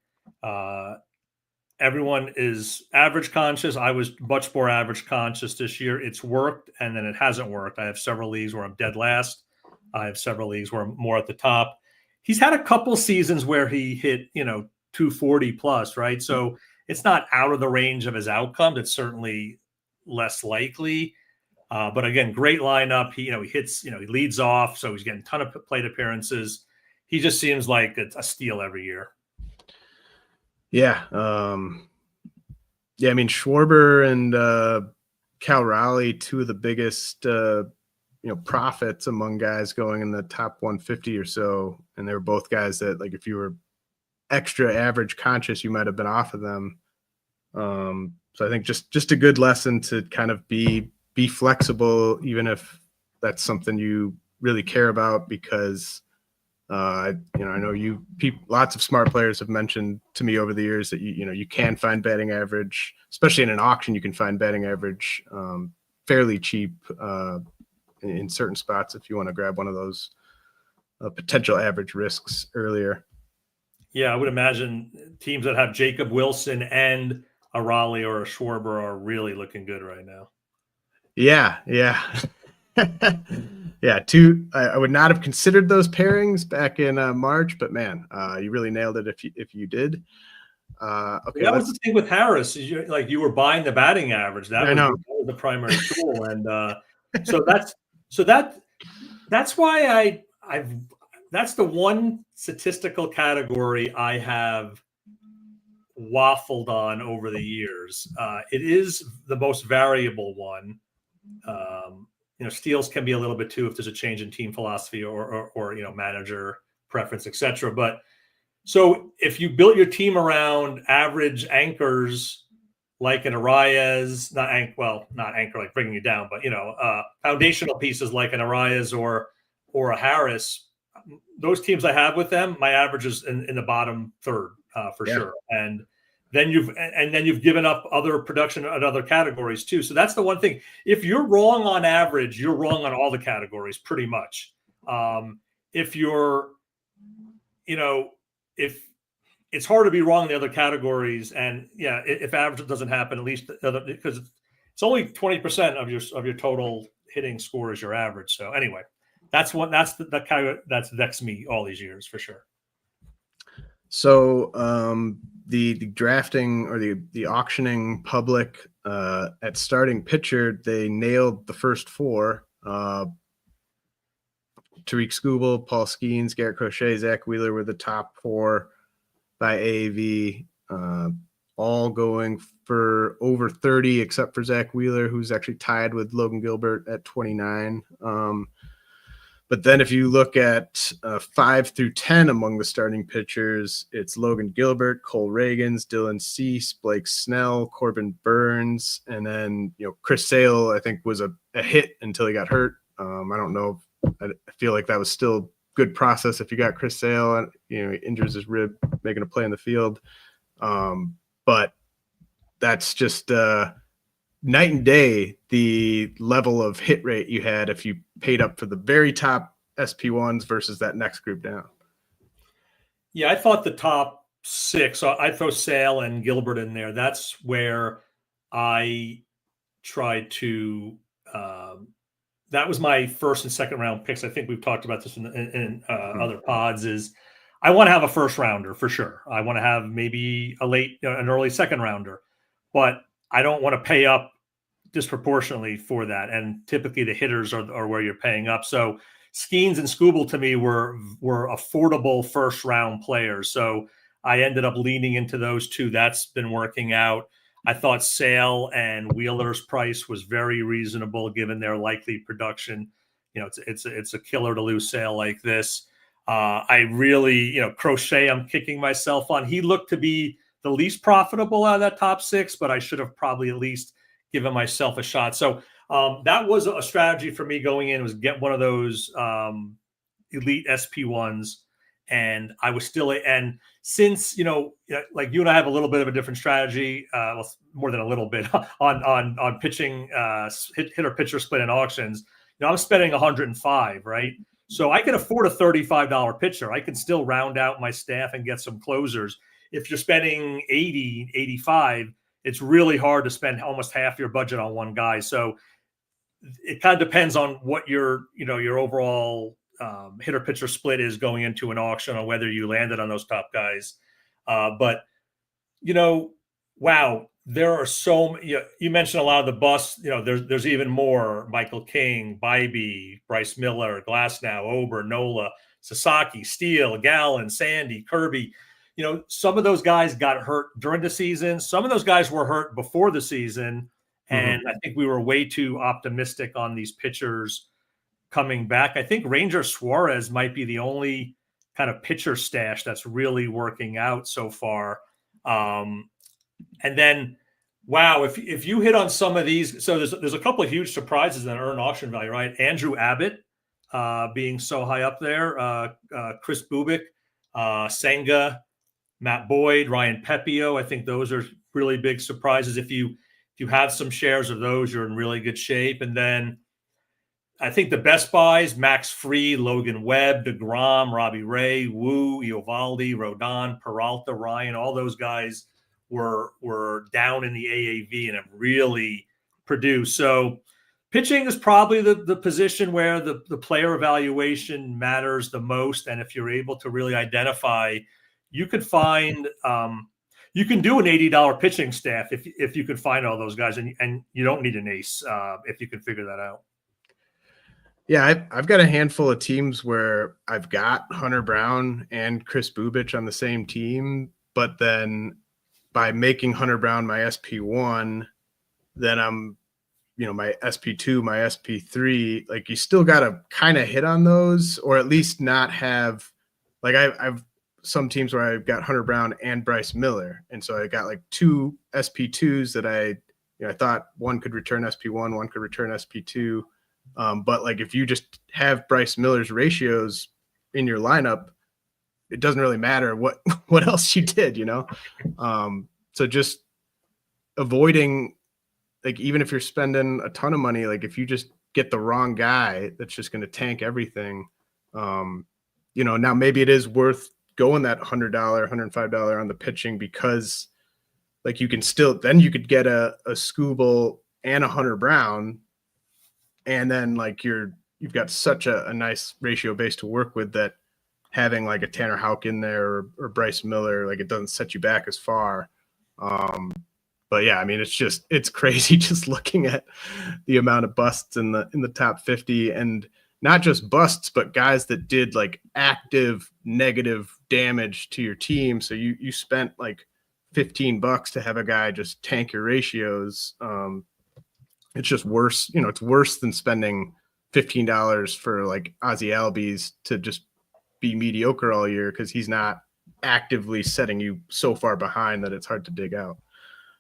Everyone is average conscious. I was much more average conscious this year. It's worked, and then it hasn't worked. I have several leagues where I'm dead last. I have several leagues where I'm more at the top. He's had a couple seasons where he hit, 240 plus, right? So it's not out of the range of his outcomes. It's certainly less likely. But again, great lineup. He hits, he leads off, so he's getting a ton of plate appearances. He just seems like it's a steal every year.
Yeah. I mean, Schwarber and Cal Raleigh, two of the biggest, profits among guys going in the top 150 or so. And they were both guys that, like, if you were extra average conscious, you might have been off of them. So I think just a good lesson to kind of be flexible, even if that's something you really care about, because I know lots of smart players have mentioned to me over the years that you can find batting average, especially in an auction. You can find batting average fairly cheap in certain spots if you want to grab one of those potential average risks earlier.
Yeah, I would imagine teams that have Jacob Wilson and a Raleigh or a Schwarber are really looking good right now.
Yeah. Yeah, I would not have considered those pairings back in March, but man, you really nailed it if you did. Okay,
that was the thing with Harris. You were buying the batting average. That was the primary tool, and that's why that's the one statistical category I have waffled on over the years. It is the most variable one. Steals can be a little bit too if there's a change in team philosophy or manager preference, etc. But so if you built your team around average anchors like an Arias, not anchor like bringing you down, but foundational pieces like an Arias or a Harris, those teams I have with them, my average is in the bottom third for sure. And then you've given up other production in other categories too. So that's the one thing. If you're wrong on average, you're wrong on all the categories pretty much. If you're, if it's hard to be wrong in the other categories, and if average doesn't happen, at least because it's only 20% of your total hitting score is your average. So anyway, that's the kind of that's vexed me all these years for sure.
So the drafting or the auctioning public at starting pitcher, they nailed the first four. Tariq Skubal, Paul Skeens, Garrett Crochet, Zach Wheeler were the top four by AAV. all going for over 30, except for Zach Wheeler, who's actually tied with Logan Gilbert at 29. But then if you look at 5 through 10 among the starting pitchers, it's Logan Gilbert, Cole Reagans, Dylan Cease, Blake Snell, Corbin Burns, and then Chris Sale, I think, was a hit until he got hurt. I don't know. I feel like that was still good process if you got Chris Sale, he injures his rib making a play in the field. But that's just night and day, the level of hit rate you had if you paid up for the very top SP1s versus that next group down.
Yeah, I thought the top 6, I'd throw Sale and Gilbert in there. That's where I tried to that was my first and second round picks. I think we've talked about this in other pods. Is I want to have a first rounder for sure. I want to have maybe an early second rounder, but I don't want to pay up disproportionately for that. And typically the hitters are where you're paying up. So Skeens and Skubal to me were affordable first round players. So I ended up leaning into those two. That's been working out. I thought Sale and Wheeler's price was very reasonable given their likely production. It's a killer to lose Sale like this. I really, Crochet, I'm kicking myself on. He looked to be the least profitable out of that top 6, but I should have probably at least given myself a shot. So that was a strategy for me going in, was get one of those elite SP1s. And I was still, and since, like you and I have a little bit of a different strategy, well, more than a little bit on pitching, hitter pitcher split in auctions, I'm spending 105, right? So I can afford a $35 pitcher. I can still round out my staff and get some closers. If you're spending 80, 85, it's really hard to spend almost half your budget on one guy. So it kind of depends on what your overall hitter pitcher split is going into an auction, on whether you landed on those top guys. But wow, there are so many. You mentioned a lot of the busts. There's even more: Michael King, Bybee, Bryce Miller, Glasnow, Ober, Nola, Sasaki, Steele, Gallen, Sandy, Kirby. Some of those guys got hurt during the season. Some of those guys were hurt before the season. And I think we were way too optimistic on these pitchers coming back. I think Ranger Suarez might be the only kind of pitcher stash that's really working out so far. And then, wow, if you hit on some of these, so there's a couple of huge surprises that earn auction value, right? Andrew Abbott being so high up there, Chris Bubik, Senga, Matt Boyd, Ryan Pepio. I think those are really big surprises. If you have some shares of those, you're in really good shape. And then I think the best buys: Max Fried, Logan Webb, DeGrom, Robbie Ray, Wu, Eovaldi, Rodon, Peralta, Ryan. All those guys were down in the AAV and have really produced. So pitching is probably the position where the player evaluation matters the most. And if you're able to really identify, you could find you can do an $80 pitching staff if you can find all those guys, and you don't need an ace if you can figure that out.
Yeah, I've got a handful of teams where I've got Hunter Brown and Chris Bubich on the same team, but then by making Hunter Brown my SP1, then I'm, my SP2, my SP3, like you still got to kind of hit on those, or at least not have, like I've some teams where I've got Hunter Brown and Bryce Miller. And so I got like 2 SP2s that I thought one could return SP1, one could return SP2. But like, if you just have Bryce Miller's ratios in your lineup, it doesn't really matter what else you did, So just avoiding, like, even if you're spending a ton of money, like if you just get the wrong guy, that's just going to tank everything. Now maybe it is worth going that $100, $105 on the pitching, because like you could get a Skubal and a Hunter Brown, and then like you've got such a nice ratio base to work with that having like a Tanner Houck in there or Bryce Miller, like it doesn't set you back as far. But yeah, I mean, it's crazy just looking at the amount of busts in the top 50, and not just busts, but guys that did like active negative damage to your team. So you spent like $15 to have a guy just tank your ratios. It's just worse. It's worse than spending $15 for like Ozzie Albies to just be mediocre all year, because he's not actively setting you so far behind that it's hard to dig out.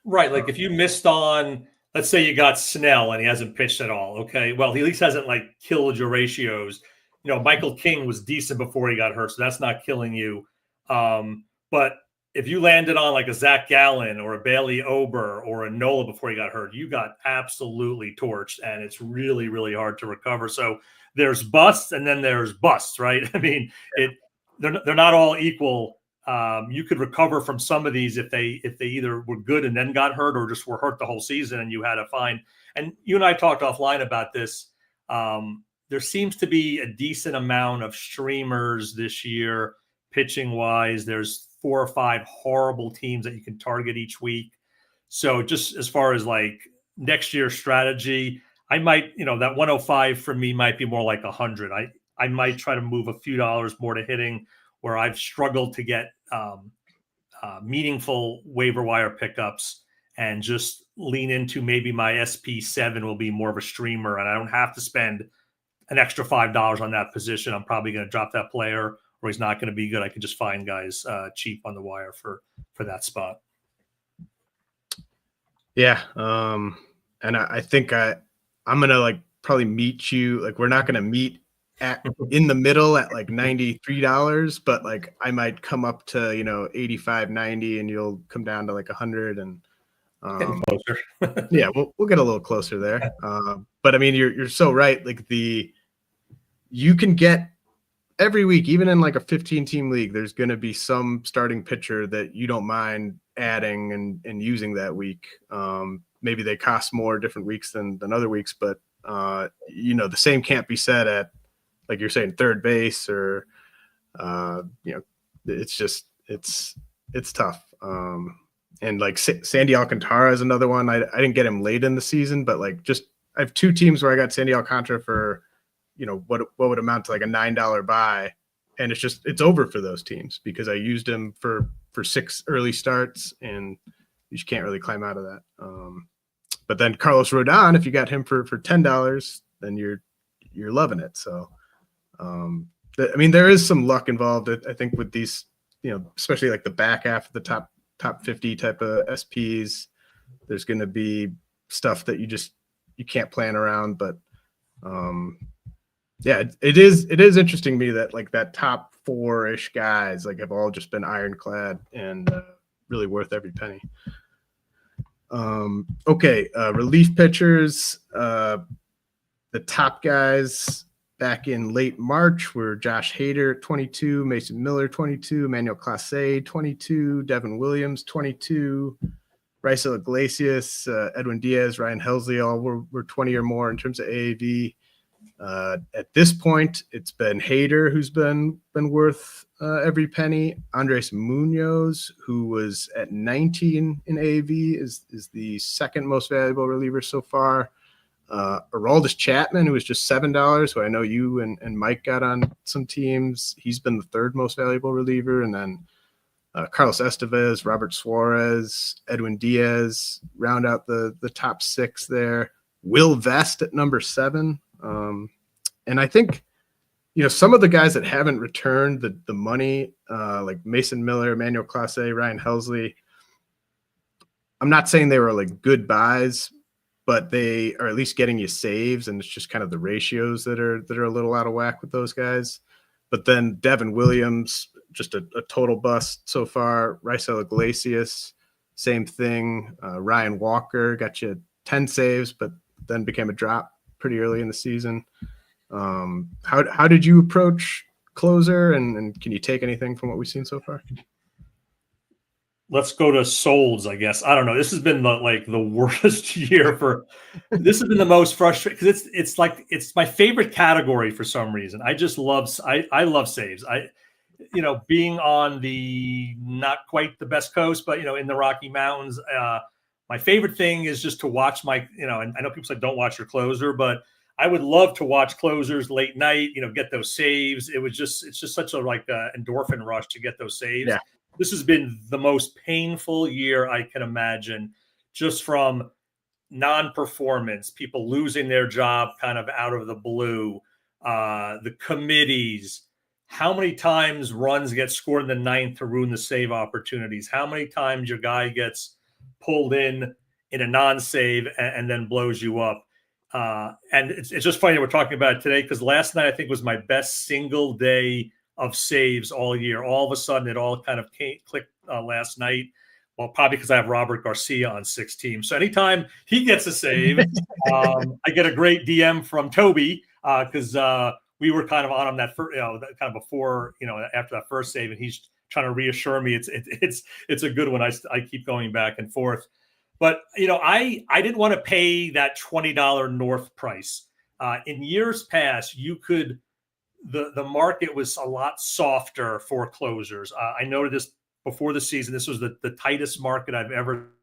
Right. Like if you missed on, let's say you got Snell and he hasn't pitched at all. Okay. Well, he at least hasn't like killed your ratios. Michael King was decent before he got hurt, so that's not killing you. But if you landed on like a Zach Gallen or a Bailey Ober or a Nola before he got hurt, you got absolutely torched, and it's really, really hard to recover. So there's busts and then there's busts, right? I mean, they're not all equal. You could recover from some of these if they either were good and then got hurt, or just were hurt the whole season and you had to find. And you and I talked offline about this. There seems to be a decent amount of streamers this year, pitching wise. There's 4 or 5 horrible teams that you can target each week. So just as far as like next year's strategy, I might, that 105 for me might be more like 100. I might try to move a few dollars more to hitting, where I've struggled to get meaningful waiver wire pickups, and just lean into maybe my SP7 will be more of a streamer, and I don't have to spend an extra $5 on that position. I'm probably going to drop that player, or he's not going to be good. I can just find guys cheap on the wire for that spot.
Yeah. And I think I'm going to like probably meet you. Like, we're not going to meet in the middle at like $93, but like I might come up to, 85, 90, and you'll come down to like 100, and
getting closer.
Yeah, we'll get a little closer there. But I mean, you're so right. Like you can get every week, even in like a 15-team league, there's going to be some starting pitcher that you don't mind adding and using that week. Maybe they cost more different weeks than other weeks, but the same can't be said at, like you're saying, third base, or it's just it's tough. And like Sandy Alcantara is another one. I didn't get him late in the season, but like I have 2 teams where I got Sandy Alcantara for what would amount to like a $9 buy, and it's over for those teams because I used him for 6 early starts, and you just can't really climb out of that. But then Carlos Rodon, if you got him for $10, then you're loving it. So I mean, there is some luck involved, I think, with these, especially like the back half of the top 50 type of SPs. There's going to be stuff that you can't plan around, but yeah, it is interesting to me that like that top 4-ish guys like have all just been ironclad and really worth every penny. Okay, relief pitchers. The top guys back in late March were Josh Hader, 22, Mason Miller, 22, Emmanuel Clase, 22, Devin Williams, 22, Raisel Iglesias, Edwin Diaz, Ryan Helsley, all were 20 or more in terms of AAV. At this point, it's been Hader who's been worth every penny. Andres Munoz, who was at 19 in AAV, is the second most valuable reliever so far. Aroldis Chapman, who was just $7, who I know you and Mike got on some teams. He's been the third most valuable reliever. And then Carlos Estevez, Robert Suarez, Edwin Diaz round out the top 6 there. Will Vest at number 7. And I think, some of the guys that haven't returned the money, like Mason Miller, Emmanuel Clase, Ryan Helsley, I'm not saying they were like good buys, but they are at least getting you saves, and it's just kind of the ratios that are a little out of whack with those guys. But then Devin Williams, just a total bust so far. Raisel Iglesias, same thing. Ryan Walker got you 10 saves, but then became a drop pretty early in the season. How did you approach closer, and can you take anything from what we've seen so far?
Let's go to solds, I guess. I don't know. This has been the worst year for. This has been the most frustrating because it's my favorite category for some reason. I just love I love saves. Being on the not quite the best coast, but in the Rocky Mountains, my favorite thing is just to watch my. And I know people say don't watch your closer, but I would love to watch closers late night. Get those saves. It's just such a endorphin rush to get those saves.
Yeah.
this has been the most painful year I can imagine, just from non-performance, people losing their job kind of out of the blue, the committees, how many times runs get scored in the ninth to ruin the save opportunities, how many times your guy gets pulled in a non-save and then blows you up. And it's just funny that we're talking about it today, because last night I think was my best single day of saves all year. All of a sudden it all kind of clicked last night. Well, probably because I have Robert Garcia on 6 teams. So anytime he gets a save, I get a great DM from Toby, because we were kind of on him that first, kind of before, after that first save, and he's trying to reassure me it's a good one. I keep going back and forth, but I didn't want to pay that $20 North price. In years past, you could the market was a lot softer for closers. I noted this before the season. This was the tightest market I've ever.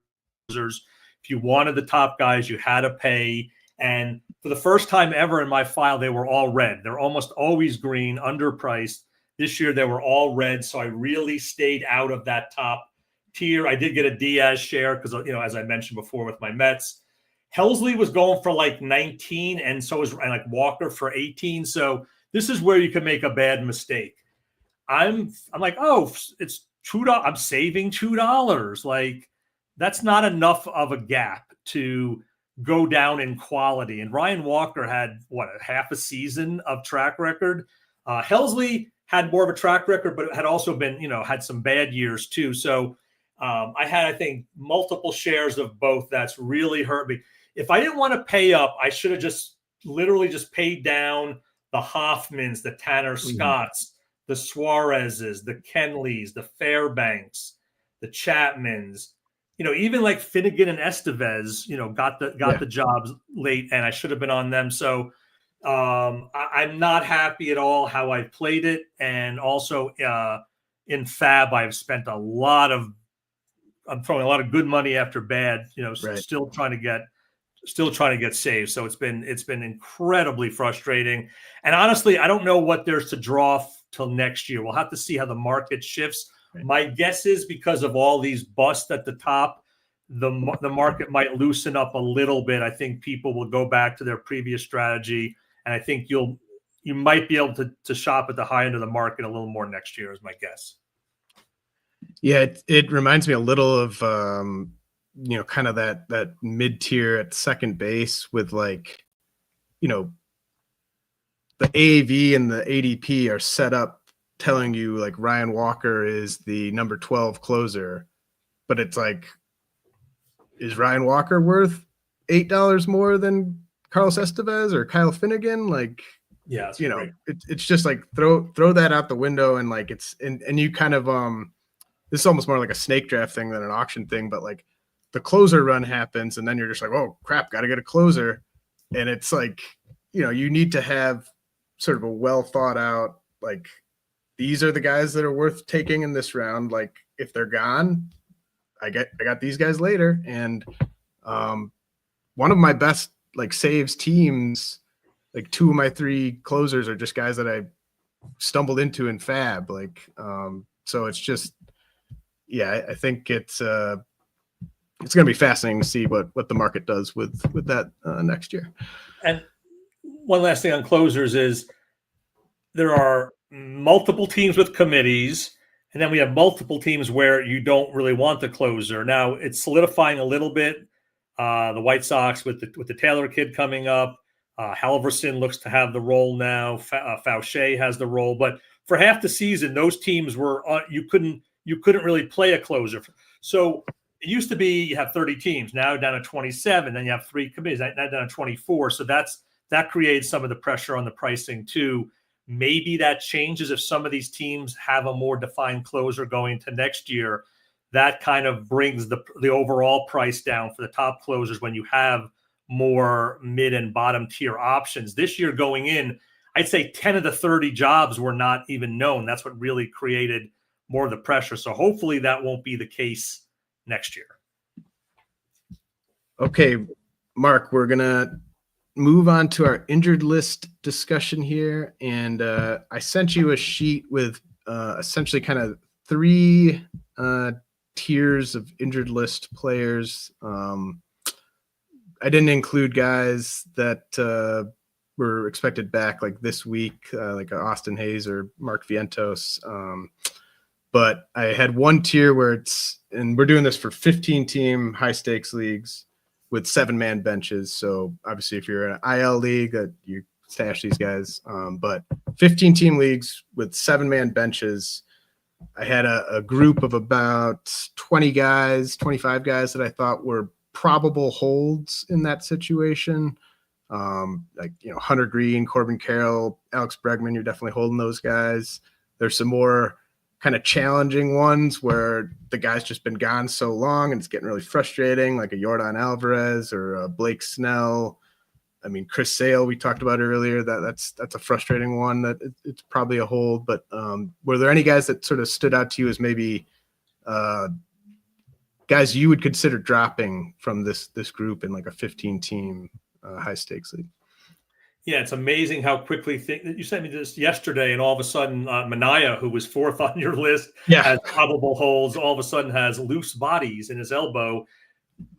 If you wanted the top guys, you had to pay. And for the first time ever in my file, they were all red. They're almost always green, underpriced. This year, they were all red. So I really stayed out of that top tier. I did get a Diaz share because, as I mentioned before with my Mets, Helsley was going for like 19, and so was like Walker for 18. So this is where you can make a bad mistake. I'm like, oh, it's $2. I'm saving $2. Like, that's not enough of a gap to go down in quality. And Ryan Walker had a half a season of track record. Helsley had more of a track record, but had also been, had some bad years too. So I had, I think, multiple shares of both. That's really hurt me. If I didn't want to pay up, I should have just literally just paid down the Hoffmans, the Tanner Scotts, the Suarez's, the Kenleys, the Fairbanks, the Chapmans, even like Finnegan and Estevez, got the jobs late, and I should have been on them. So I'm not happy at all how I played it. And also in Fab, I'm throwing a lot of good money after bad, right. Still trying to get saved. So it's been incredibly frustrating. And honestly, I don't know what there's to draw till next year. We'll have to see how the market shifts. Right. My guess is because of all these busts at the top, the market might loosen up a little bit. I think people will go back to their previous strategy, and I think you might be able to shop at the high end of the market a little more next year, is my guess.
Yeah, it reminds me a little of kind of that mid-tier at second base with like, the AAV and the ADP are set up telling you like Ryan Walker is the number 12 closer, but it's like, is Ryan Walker worth $8 more than Carlos Estevez or Kyle Finnegan? Like,
yeah,
it's just like throw that out the window, and like and you kind of this is almost more like a snake draft thing than an auction thing, but like the closer run happens, and then you're just like, oh crap, got to get a closer. And it's like, you need to have sort of a well thought out, like, these are the guys that are worth taking in this round. Like, if they're gone, I got these guys later. And one of my best like saves teams, like 2 of my 3 closers are just guys that I stumbled into in Fab. Like, so it's just, yeah, I think it's going to be fascinating to see what the market does with that next year.
And one last thing on closers is there are multiple teams with committees, and then we have multiple teams where you don't really want the closer. Now it's solidifying a little bit. The White Sox with the Taylor kid coming up. Halverson looks to have the role now. Fauché has the role, but for half the season, those teams were you couldn't really play a closer. So it used to be you have 30 teams, now down to 27. Then you have 3 committees, now down to 24. So that creates some of the pressure on the pricing too. Maybe that changes if some of these teams have a more defined closer going to next year. That kind of brings the overall price down for the top closers when you have more mid and bottom tier options. This year going in, I'd say 10 of the 30 jobs were not even known. That's what really created more of the pressure. So hopefully that won't be the case next year.
Okay, Mark, we're going to move on to our injured list discussion here. And I sent you a sheet with essentially kind of three tiers of injured list players. I didn't include guys that were expected back like this week, like Austin Hayes or Mark Vientos. But I had one tier where and we're doing this for 15-team high-stakes leagues with 7-man benches. So obviously if you're in an IL league, you stash these guys. But 15-team leagues with 7-man benches, I had a group of about 20 guys, 25 guys that I thought were probable holds in that situation. Like, Hunter Green, Corbin Carroll, Alex Bregman, you're definitely holding those guys. There's some more kind of challenging ones where the guy's just been gone so long and it's getting really frustrating, like a Yordan Alvarez or a Blake Snell. I mean, Chris Sale, we talked about earlier, that's a frustrating one that it's probably a hold. But were there any guys that sort of stood out to you as maybe guys you would consider dropping from this group in like a 15-team high stakes league?
Yeah, it's amazing how quickly you sent me this yesterday, and all of a sudden, Manaea, who was 4th on your list, has probable holds. All of a sudden, has loose bodies in his elbow,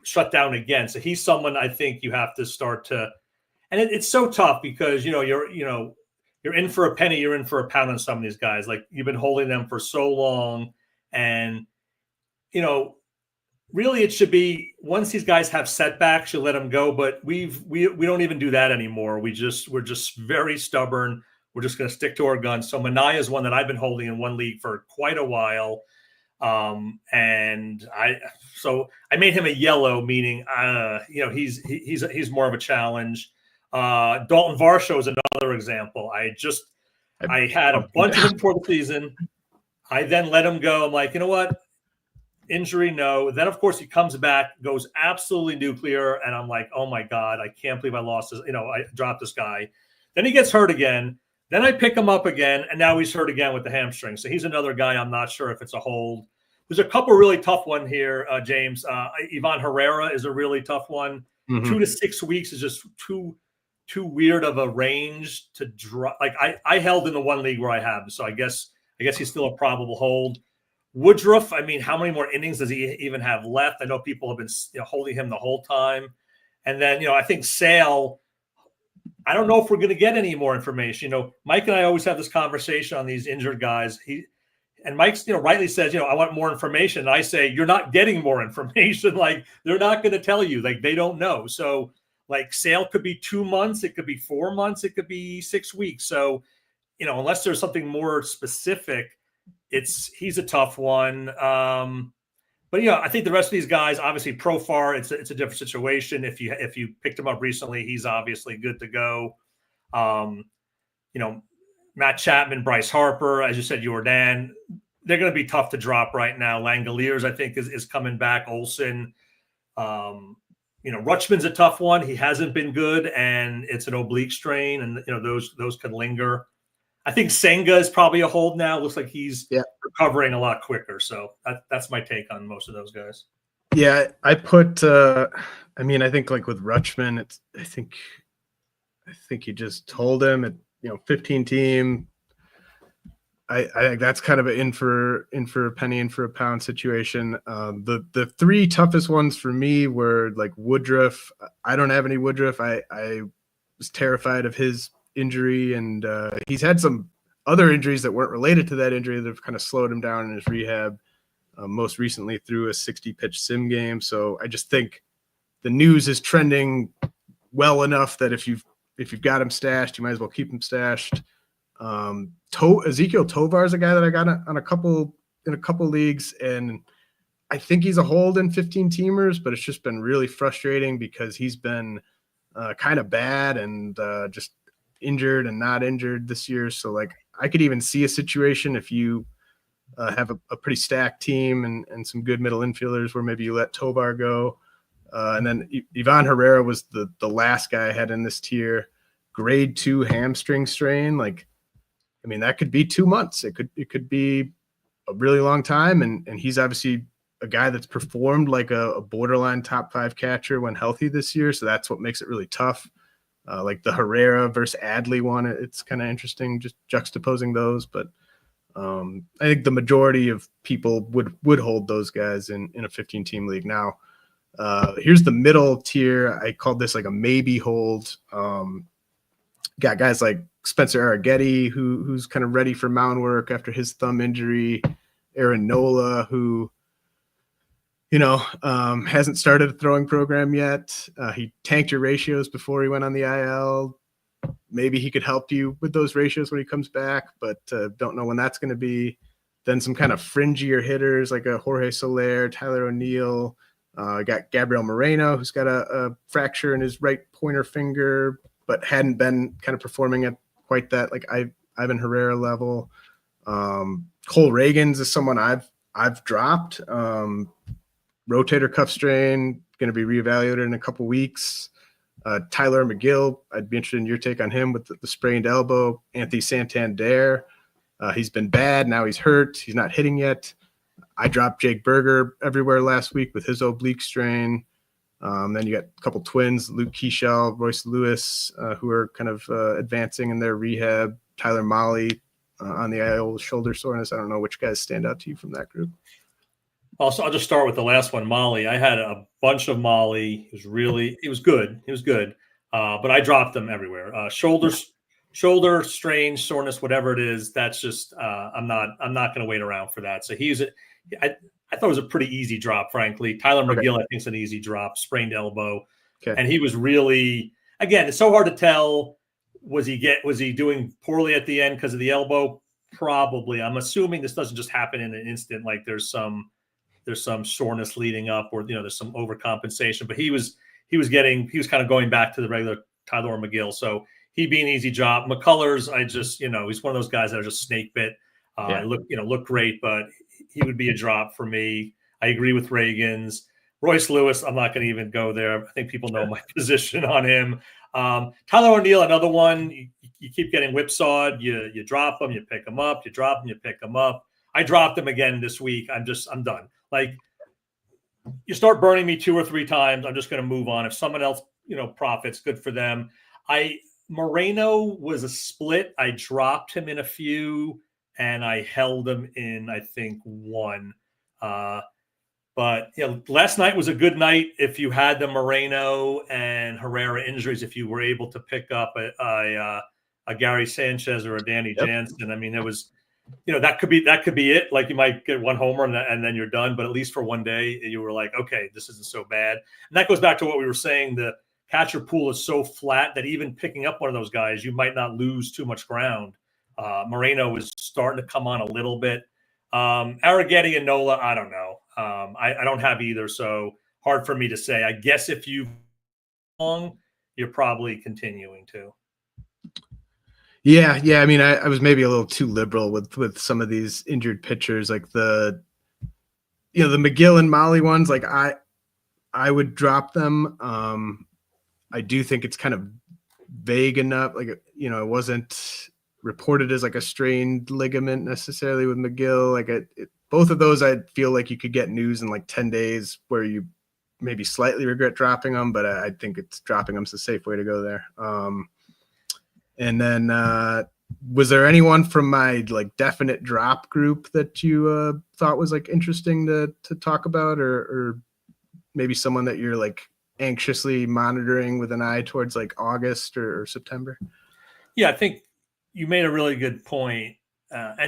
shut down again. So he's someone I think you have to start to. And it's so tough because you're in for a penny, you're in for a pound on some of these guys. Like, you've been holding them for so long, and really, it should be once these guys have setbacks, you let them go. But we don't even do that anymore. We're just very stubborn. We're just going to stick to our guns. So Manaea is one that I've been holding in one league for quite a while, and I made him a yellow, meaning he's more of a challenge. Dalton Varsho is another example. I had a bunch of him for the season. I then let him go. I'm like, you know what? Injury, no. Then, of course, he comes back, goes absolutely nuclear, and I'm like, oh my God, I can't believe I lost this. I dropped this guy. Then he gets hurt again. Then I pick him up again, and now he's hurt again with the hamstring. So he's another guy I'm not sure if it's a hold. There's a couple really tough one here, James. Ivan Herrera is a really tough one. Mm-hmm. 2 to 6 weeks is just too weird of a range to drop. Like I held in the one league where I have, so I guess he's still a probable hold. Woodruff, I mean, how many more innings does he even have left? I know people have been holding him the whole time. And then, I think Sale, I don't know if we're going to get any more information. Mike and I always have this conversation on these injured guys. Mike's, rightly says, I want more information. And I say, you're not getting more information. Like, they're not going to tell you. Like, they don't know. So, like, Sale could be 2 months. It could be 4 months. It could be 6 weeks. So, unless there's something more specific, he's a tough one. But I think the rest of these guys, obviously Profar, it's a different situation. If you picked him up recently, he's obviously good to go. Matt Chapman, Bryce Harper, as you said, Jordan, they're going to be tough to drop right now. Langoliers, I think, is coming back. Olsen, Rutschman's a tough one. He hasn't been good, and it's an oblique strain, and those can linger. I think Senga is probably a hold now. Looks like he's recovering a lot quicker. So that's my take on most of those guys.
Yeah, I put. I think like with Rutschman, I think you just hold him at 15 team. I think that's kind of an in for a penny, in for a pound situation. The 3 toughest ones for me were like Woodruff. I don't have any Woodruff. I was terrified of his injury, and he's had some other injuries that weren't related to that injury that have kind of slowed him down in his rehab, most recently through a 60-pitch sim game. So I just think the news is trending well enough that if you've got him stashed, you might as well keep him stashed. Ezekiel Tovar is a guy that I got in a couple leagues, and I think he's a hold in 15 teamers, but it's just been really frustrating because he's been kind of bad and just injured and not injured this year. So like I could even see a situation if you have a pretty stacked team and some good middle infielders where maybe you let Tovar go. And then Ivan Herrera was the last guy I had in this tier. Grade 2 hamstring strain. Like, I mean, that could be 2 months. It could be a really long time. And he's obviously a guy that's performed like a borderline top 5 catcher when healthy this year. So that's what makes it really tough. Like the Herrera versus Adley one, it's kind of interesting just juxtaposing those. But I think the majority of people would hold those guys in a 15-team league. Now, here's the middle tier. I called this like a maybe hold. Got guys like Spencer Arrighetti, who's kind of ready for mound work after his thumb injury. Aaron Nola, who hasn't started a throwing program yet. He tanked your ratios before he went on the IL. Maybe he could help you with those ratios when he comes back, but don't know when that's going to be. Then some kind of fringier hitters like a Jorge Soler, Tyler O'Neill. Got Gabriel Moreno, who's got a fracture in his right pointer finger, but hadn't been kind of performing at quite that like Ivan Herrera level. Cole Reagans is someone I've dropped. Rotator cuff strain, going to be reevaluated in a couple weeks. Tyler McGill, I'd be interested in your take on him with the sprained elbow. Anthony Santander, he's been bad. Now he's hurt. He's not hitting yet. I dropped Jake Berger everywhere last week with his oblique strain. Then you got a couple twins, Luke Keishel, Royce Lewis, who are kind of advancing in their rehab. Tyler Molly on the IL shoulder soreness. I don't know which guys stand out to you from that group.
Also, I'll just start with the last one, Molly. I had a bunch of Molly. It was good. But I dropped them everywhere. Shoulder strain, soreness, whatever it is. That's just I'm not going to wait around for that. So I thought it was a pretty easy drop, frankly. Tyler McGill, I think, is an easy drop. Sprained elbow, and he was really, again, it's so hard to tell. Was he doing poorly at the end because of the elbow? Probably. I'm assuming this doesn't just happen in an instant. Like there's some soreness leading up, or there's some overcompensation. But he was kind of going back to the regular Tyler McGill. So he'd be an easy job. McCullers, he's one of those guys that are just snake bit. Look great, but he would be a drop for me. I agree with Reagans. Royce Lewis, I'm not going to even go there. I think people know my position on him. Tyler O'Neill, another one. You keep getting whipsawed. You drop them, you pick them up. You drop them, you pick them up. I dropped him again this week. I'm done. Like, you start burning me 2 or 3 times, I'm just going to move on. If someone else, profits, good for them. Moreno was a split. I dropped him in a few, and I held him in, I think, 1. But last night was a good night if you had the Moreno and Herrera injuries. If you were able to pick up a Gary Sanchez or a Danny Jansen, I mean, there was. That could be it. Like, you might get 1 homer and then you're done. But at least for one day, you were like, okay, this isn't so bad. And that goes back to what we were saying. The catcher pool is so flat that even picking up one of those guys, you might not lose too much ground. Moreno was starting to come on a little bit. Arrighetti and Nola, I don't know. I don't have either, so hard for me to say. I guess if you're probably continuing to.
Yeah. I mean, I was maybe a little too liberal with some of these injured pitchers, like the McGill and Molly ones. Like I would drop them. I do think it's kind of vague enough. Like, it wasn't reported as like a strained ligament necessarily with McGill. Like both of those, I feel like you could get news in like 10 days where you maybe slightly regret dropping them, but I think it's dropping them is the safe way to go there. And then was there anyone from my like definite drop group that you thought was like interesting to talk about, or maybe someone that you're like anxiously monitoring with an eye towards like August or September?
Yeah, I think you made a really good point. I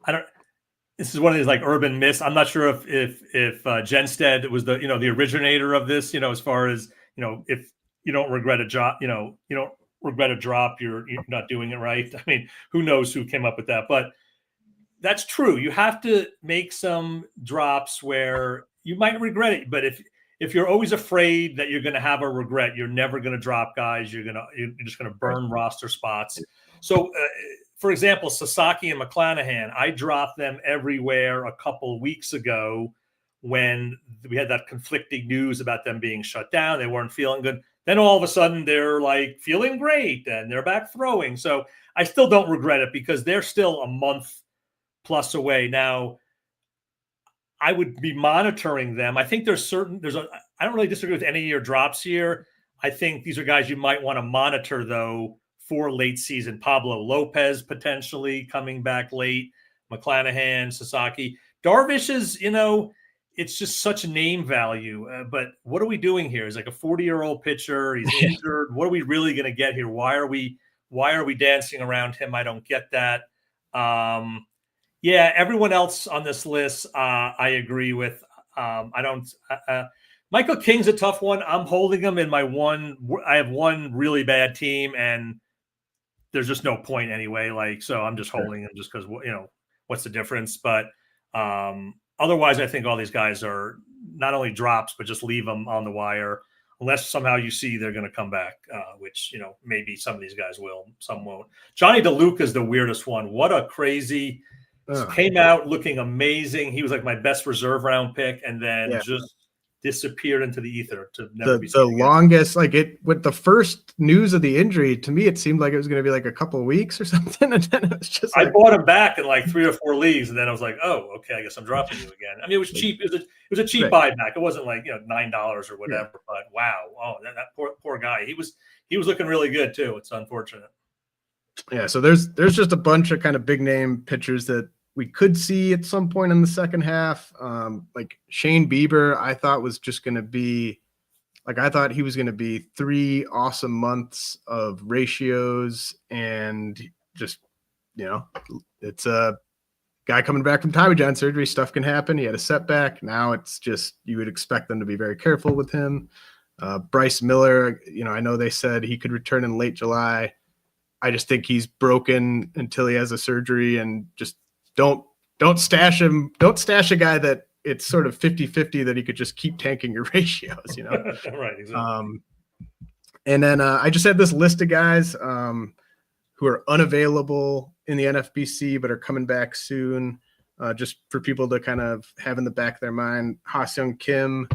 don't. This is one of these like urban myths. I'm not sure if Genstead was the originator of this. As far as if you don't regret a job, you don't regret a drop, you're not doing it right. I mean, who knows who came up with that? But that's true. You have to make some drops where you might regret it. But if you're always afraid that you're going to have a regret, you're never going to drop guys. You're just going to burn roster spots. So, for example, Sasaki and McClanahan, I dropped them everywhere a couple of weeks ago when we had that conflicting news about them being shut down. They weren't feeling good. Then all of a sudden they're like feeling great and they're back throwing. So I still don't regret it because they're still a month plus away. Now, I would be monitoring them. I think I don't really disagree with any of your drops here. I think these are guys you might want to monitor though for late season. Pablo Lopez potentially coming back late, McClanahan, Sasaki. Darvish is, it's just such name value. But what are we doing here? He's like a 40-year-old pitcher. He's injured. What are we really going to get here? Why are we dancing around him? I don't get that. Everyone else on this list, I agree with. Michael King's a tough one. I'm holding him in my one. I have one really bad team, and there's just no point anyway. So I'm just holding him just because, what's the difference? But otherwise, I think all these guys are not only drops, but just leave them on the wire unless somehow you see they're going to come back, which, maybe some of these guys will, some won't. Johnny DeLuca is the weirdest one. What a crazy came out looking amazing. He was like my best reserve round pick, and then just disappeared into the ether to never be seen again.
Longest, with the first news of the injury, to me it seemed like it was going to be like a couple of weeks or something, and then it was just
I bought him back in like 3 or 4 leagues, and then I was like, oh, okay, I guess I'm dropping you again. I mean, it was cheap. It was a cheap buyback. It wasn't like $9 or whatever, but wow, that poor guy. He was looking really good too. It's unfortunate.
Yeah, so there's just a bunch of kind of big name pitchers that we could see at some point in the second half. Like Shane Bieber, I thought was just going to be I thought he was going to be 3 awesome months of ratios, and just, it's a guy coming back from Tommy John surgery. Stuff can happen. He had a setback. Now it's just, you would expect them to be very careful with him. Bryce Miller, I know they said he could return in late July. I just think he's broken until he has a surgery, and just don't stash him. Don't stash a guy that it's sort of 50-50 that he could just keep tanking your ratios,
Right, exactly.
And then I just had this list of guys who are unavailable in the NFBC but are coming back soon, just for people to kind of have in the back of their mind. Ha-Seong Kim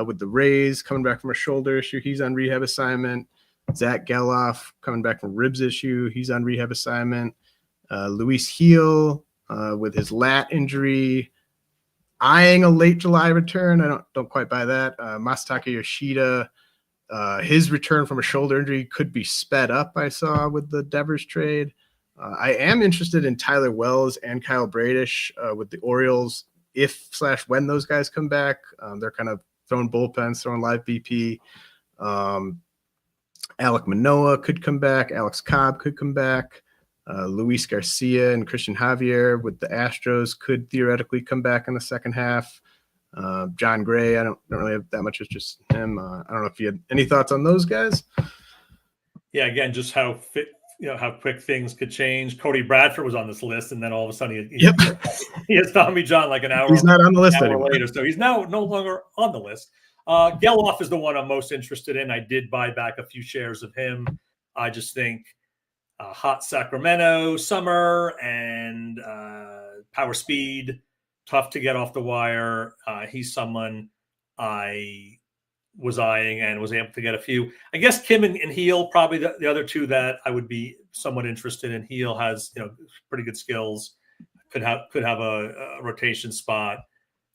with the Rays, coming back from a shoulder issue. He's on rehab assignment. Zach Geloff coming back from ribs issue. He's on rehab assignment. Luis Heel with his lat injury, eyeing a late July return. I don't quite buy that. Masataka Yoshida, his return from a shoulder injury could be sped up, I saw, with the Devers trade. I am interested in Tyler Wells and Kyle Bradish with the Orioles, if/when those guys come back. They're kind of throwing bullpens, throwing live BP. Alek Manoah could come back. Alex Cobb could come back. Luis Garcia and Christian Javier with the Astros could theoretically come back in the second half. John Gray, I don't really have that much. It's just him. I don't know if you had any thoughts on those guys.
Yeah, again, just how quick things could change. Cody Bradford was on this list, and then all of a sudden he has Tommy John like an hour.
He's not on the list anymore.
Later, so he's now no longer on the list. Geloff is the one I'm most interested in. I did buy back a few shares of him. I just think hot Sacramento summer and power speed, tough to get off the wire. He's someone I was eyeing and was able to get a few. I guess Kim and Heel, probably the other two that I would be somewhat interested in. Heel has pretty good skills, could have a rotation spot.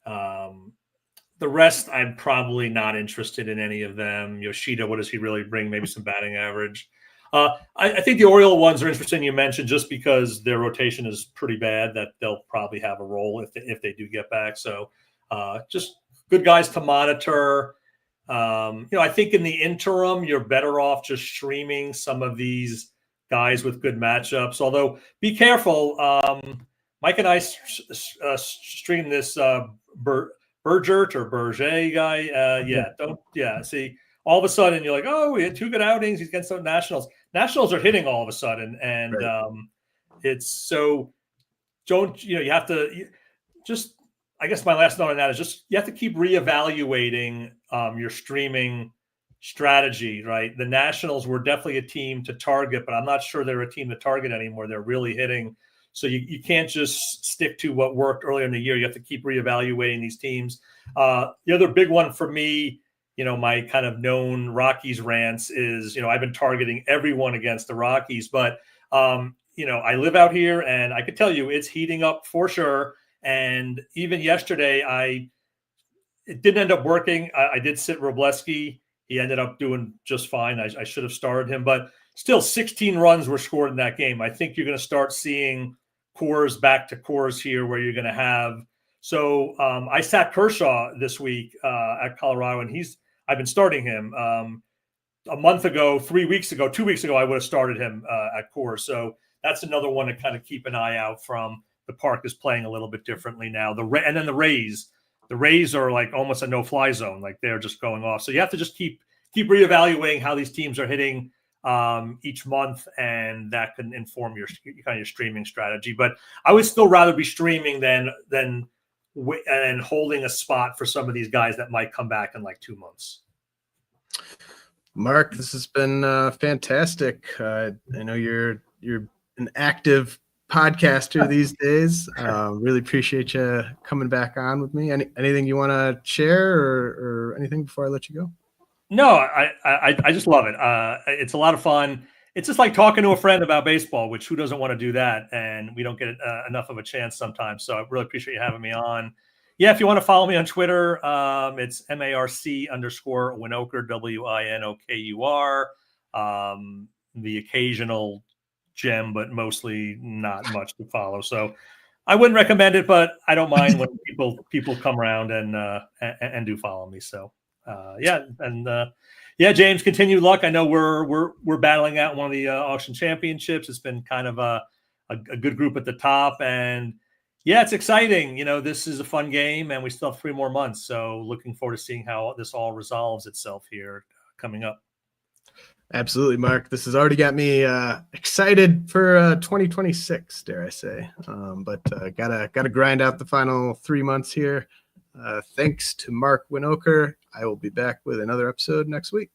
The rest, I'm probably not interested in any of them. Yoshida, what does he really bring? Maybe some batting average. I think the Oriole ones are interesting. You mentioned just because their rotation is pretty bad that they'll probably have a role if they do get back. So just good guys to monitor. I think in the interim, you're better off just streaming some of these guys with good matchups. Although be careful. Mike and I stream this Bergert or Berger guy. See, all of a sudden you're like, oh, we had 2 good outings. He's against the Nationals. Nationals are hitting all of a sudden. And it's so you have to just, I guess my last note on that is just, you have to keep reevaluating your streaming strategy, right? The Nationals were definitely a team to target, but I'm not sure they're a team to target anymore. They're really hitting. So you can't just stick to what worked earlier in the year. You have to keep reevaluating these teams. The other big one for me, my kind of known Rockies rants is, I've been targeting everyone against the Rockies, but, I live out here and I could tell you it's heating up for sure. And even yesterday, it didn't end up working. I did sit Robleski. He ended up doing just fine. I should have started him, but still 16 runs were scored in that game. I think you're going to start seeing cores back to cores here where you're going to have. So I sat Kershaw this week at Colorado, and I've been starting him. A month ago, 3 weeks ago, 2 weeks ago, I would have started him at Coors. So that's another one to kind of keep an eye out from. The park is playing a little bit differently now. And then the Rays are like almost a no-fly zone. Like they're just going off. So you have to just keep reevaluating how these teams are hitting each month, and that can inform your kind of streaming strategy. But I would still rather be streaming than holding a spot for some of these guys that might come back in like 2 months.
Mark, this has been fantastic. I know you're an active podcaster these days. Really appreciate you coming back on with me. Anything you want to share or anything before I let you go?
No, I just love it. It's a lot of fun. It's just like talking to a friend about baseball, which who doesn't want to do that? And we don't get enough of a chance sometimes. So I really appreciate you having me on. Yeah, if you want to follow me on Twitter, it's MARC_Winokur, WINOKUR. The occasional gem, but mostly not much to follow. So I wouldn't recommend it, but I don't mind when people come around and do follow me. So James, continued luck. I know we're battling out one of the auction championships. It's been kind of a good group at the top, and yeah, it's exciting. This is a fun game, and we still have 3 more months. So looking forward to seeing how this all resolves itself here coming up.
Absolutely, Mark. This has already got me excited for 2026, dare I say. But gotta grind out the final 3 months here. Thanks to Marc Winokur. I will be back with another episode next week.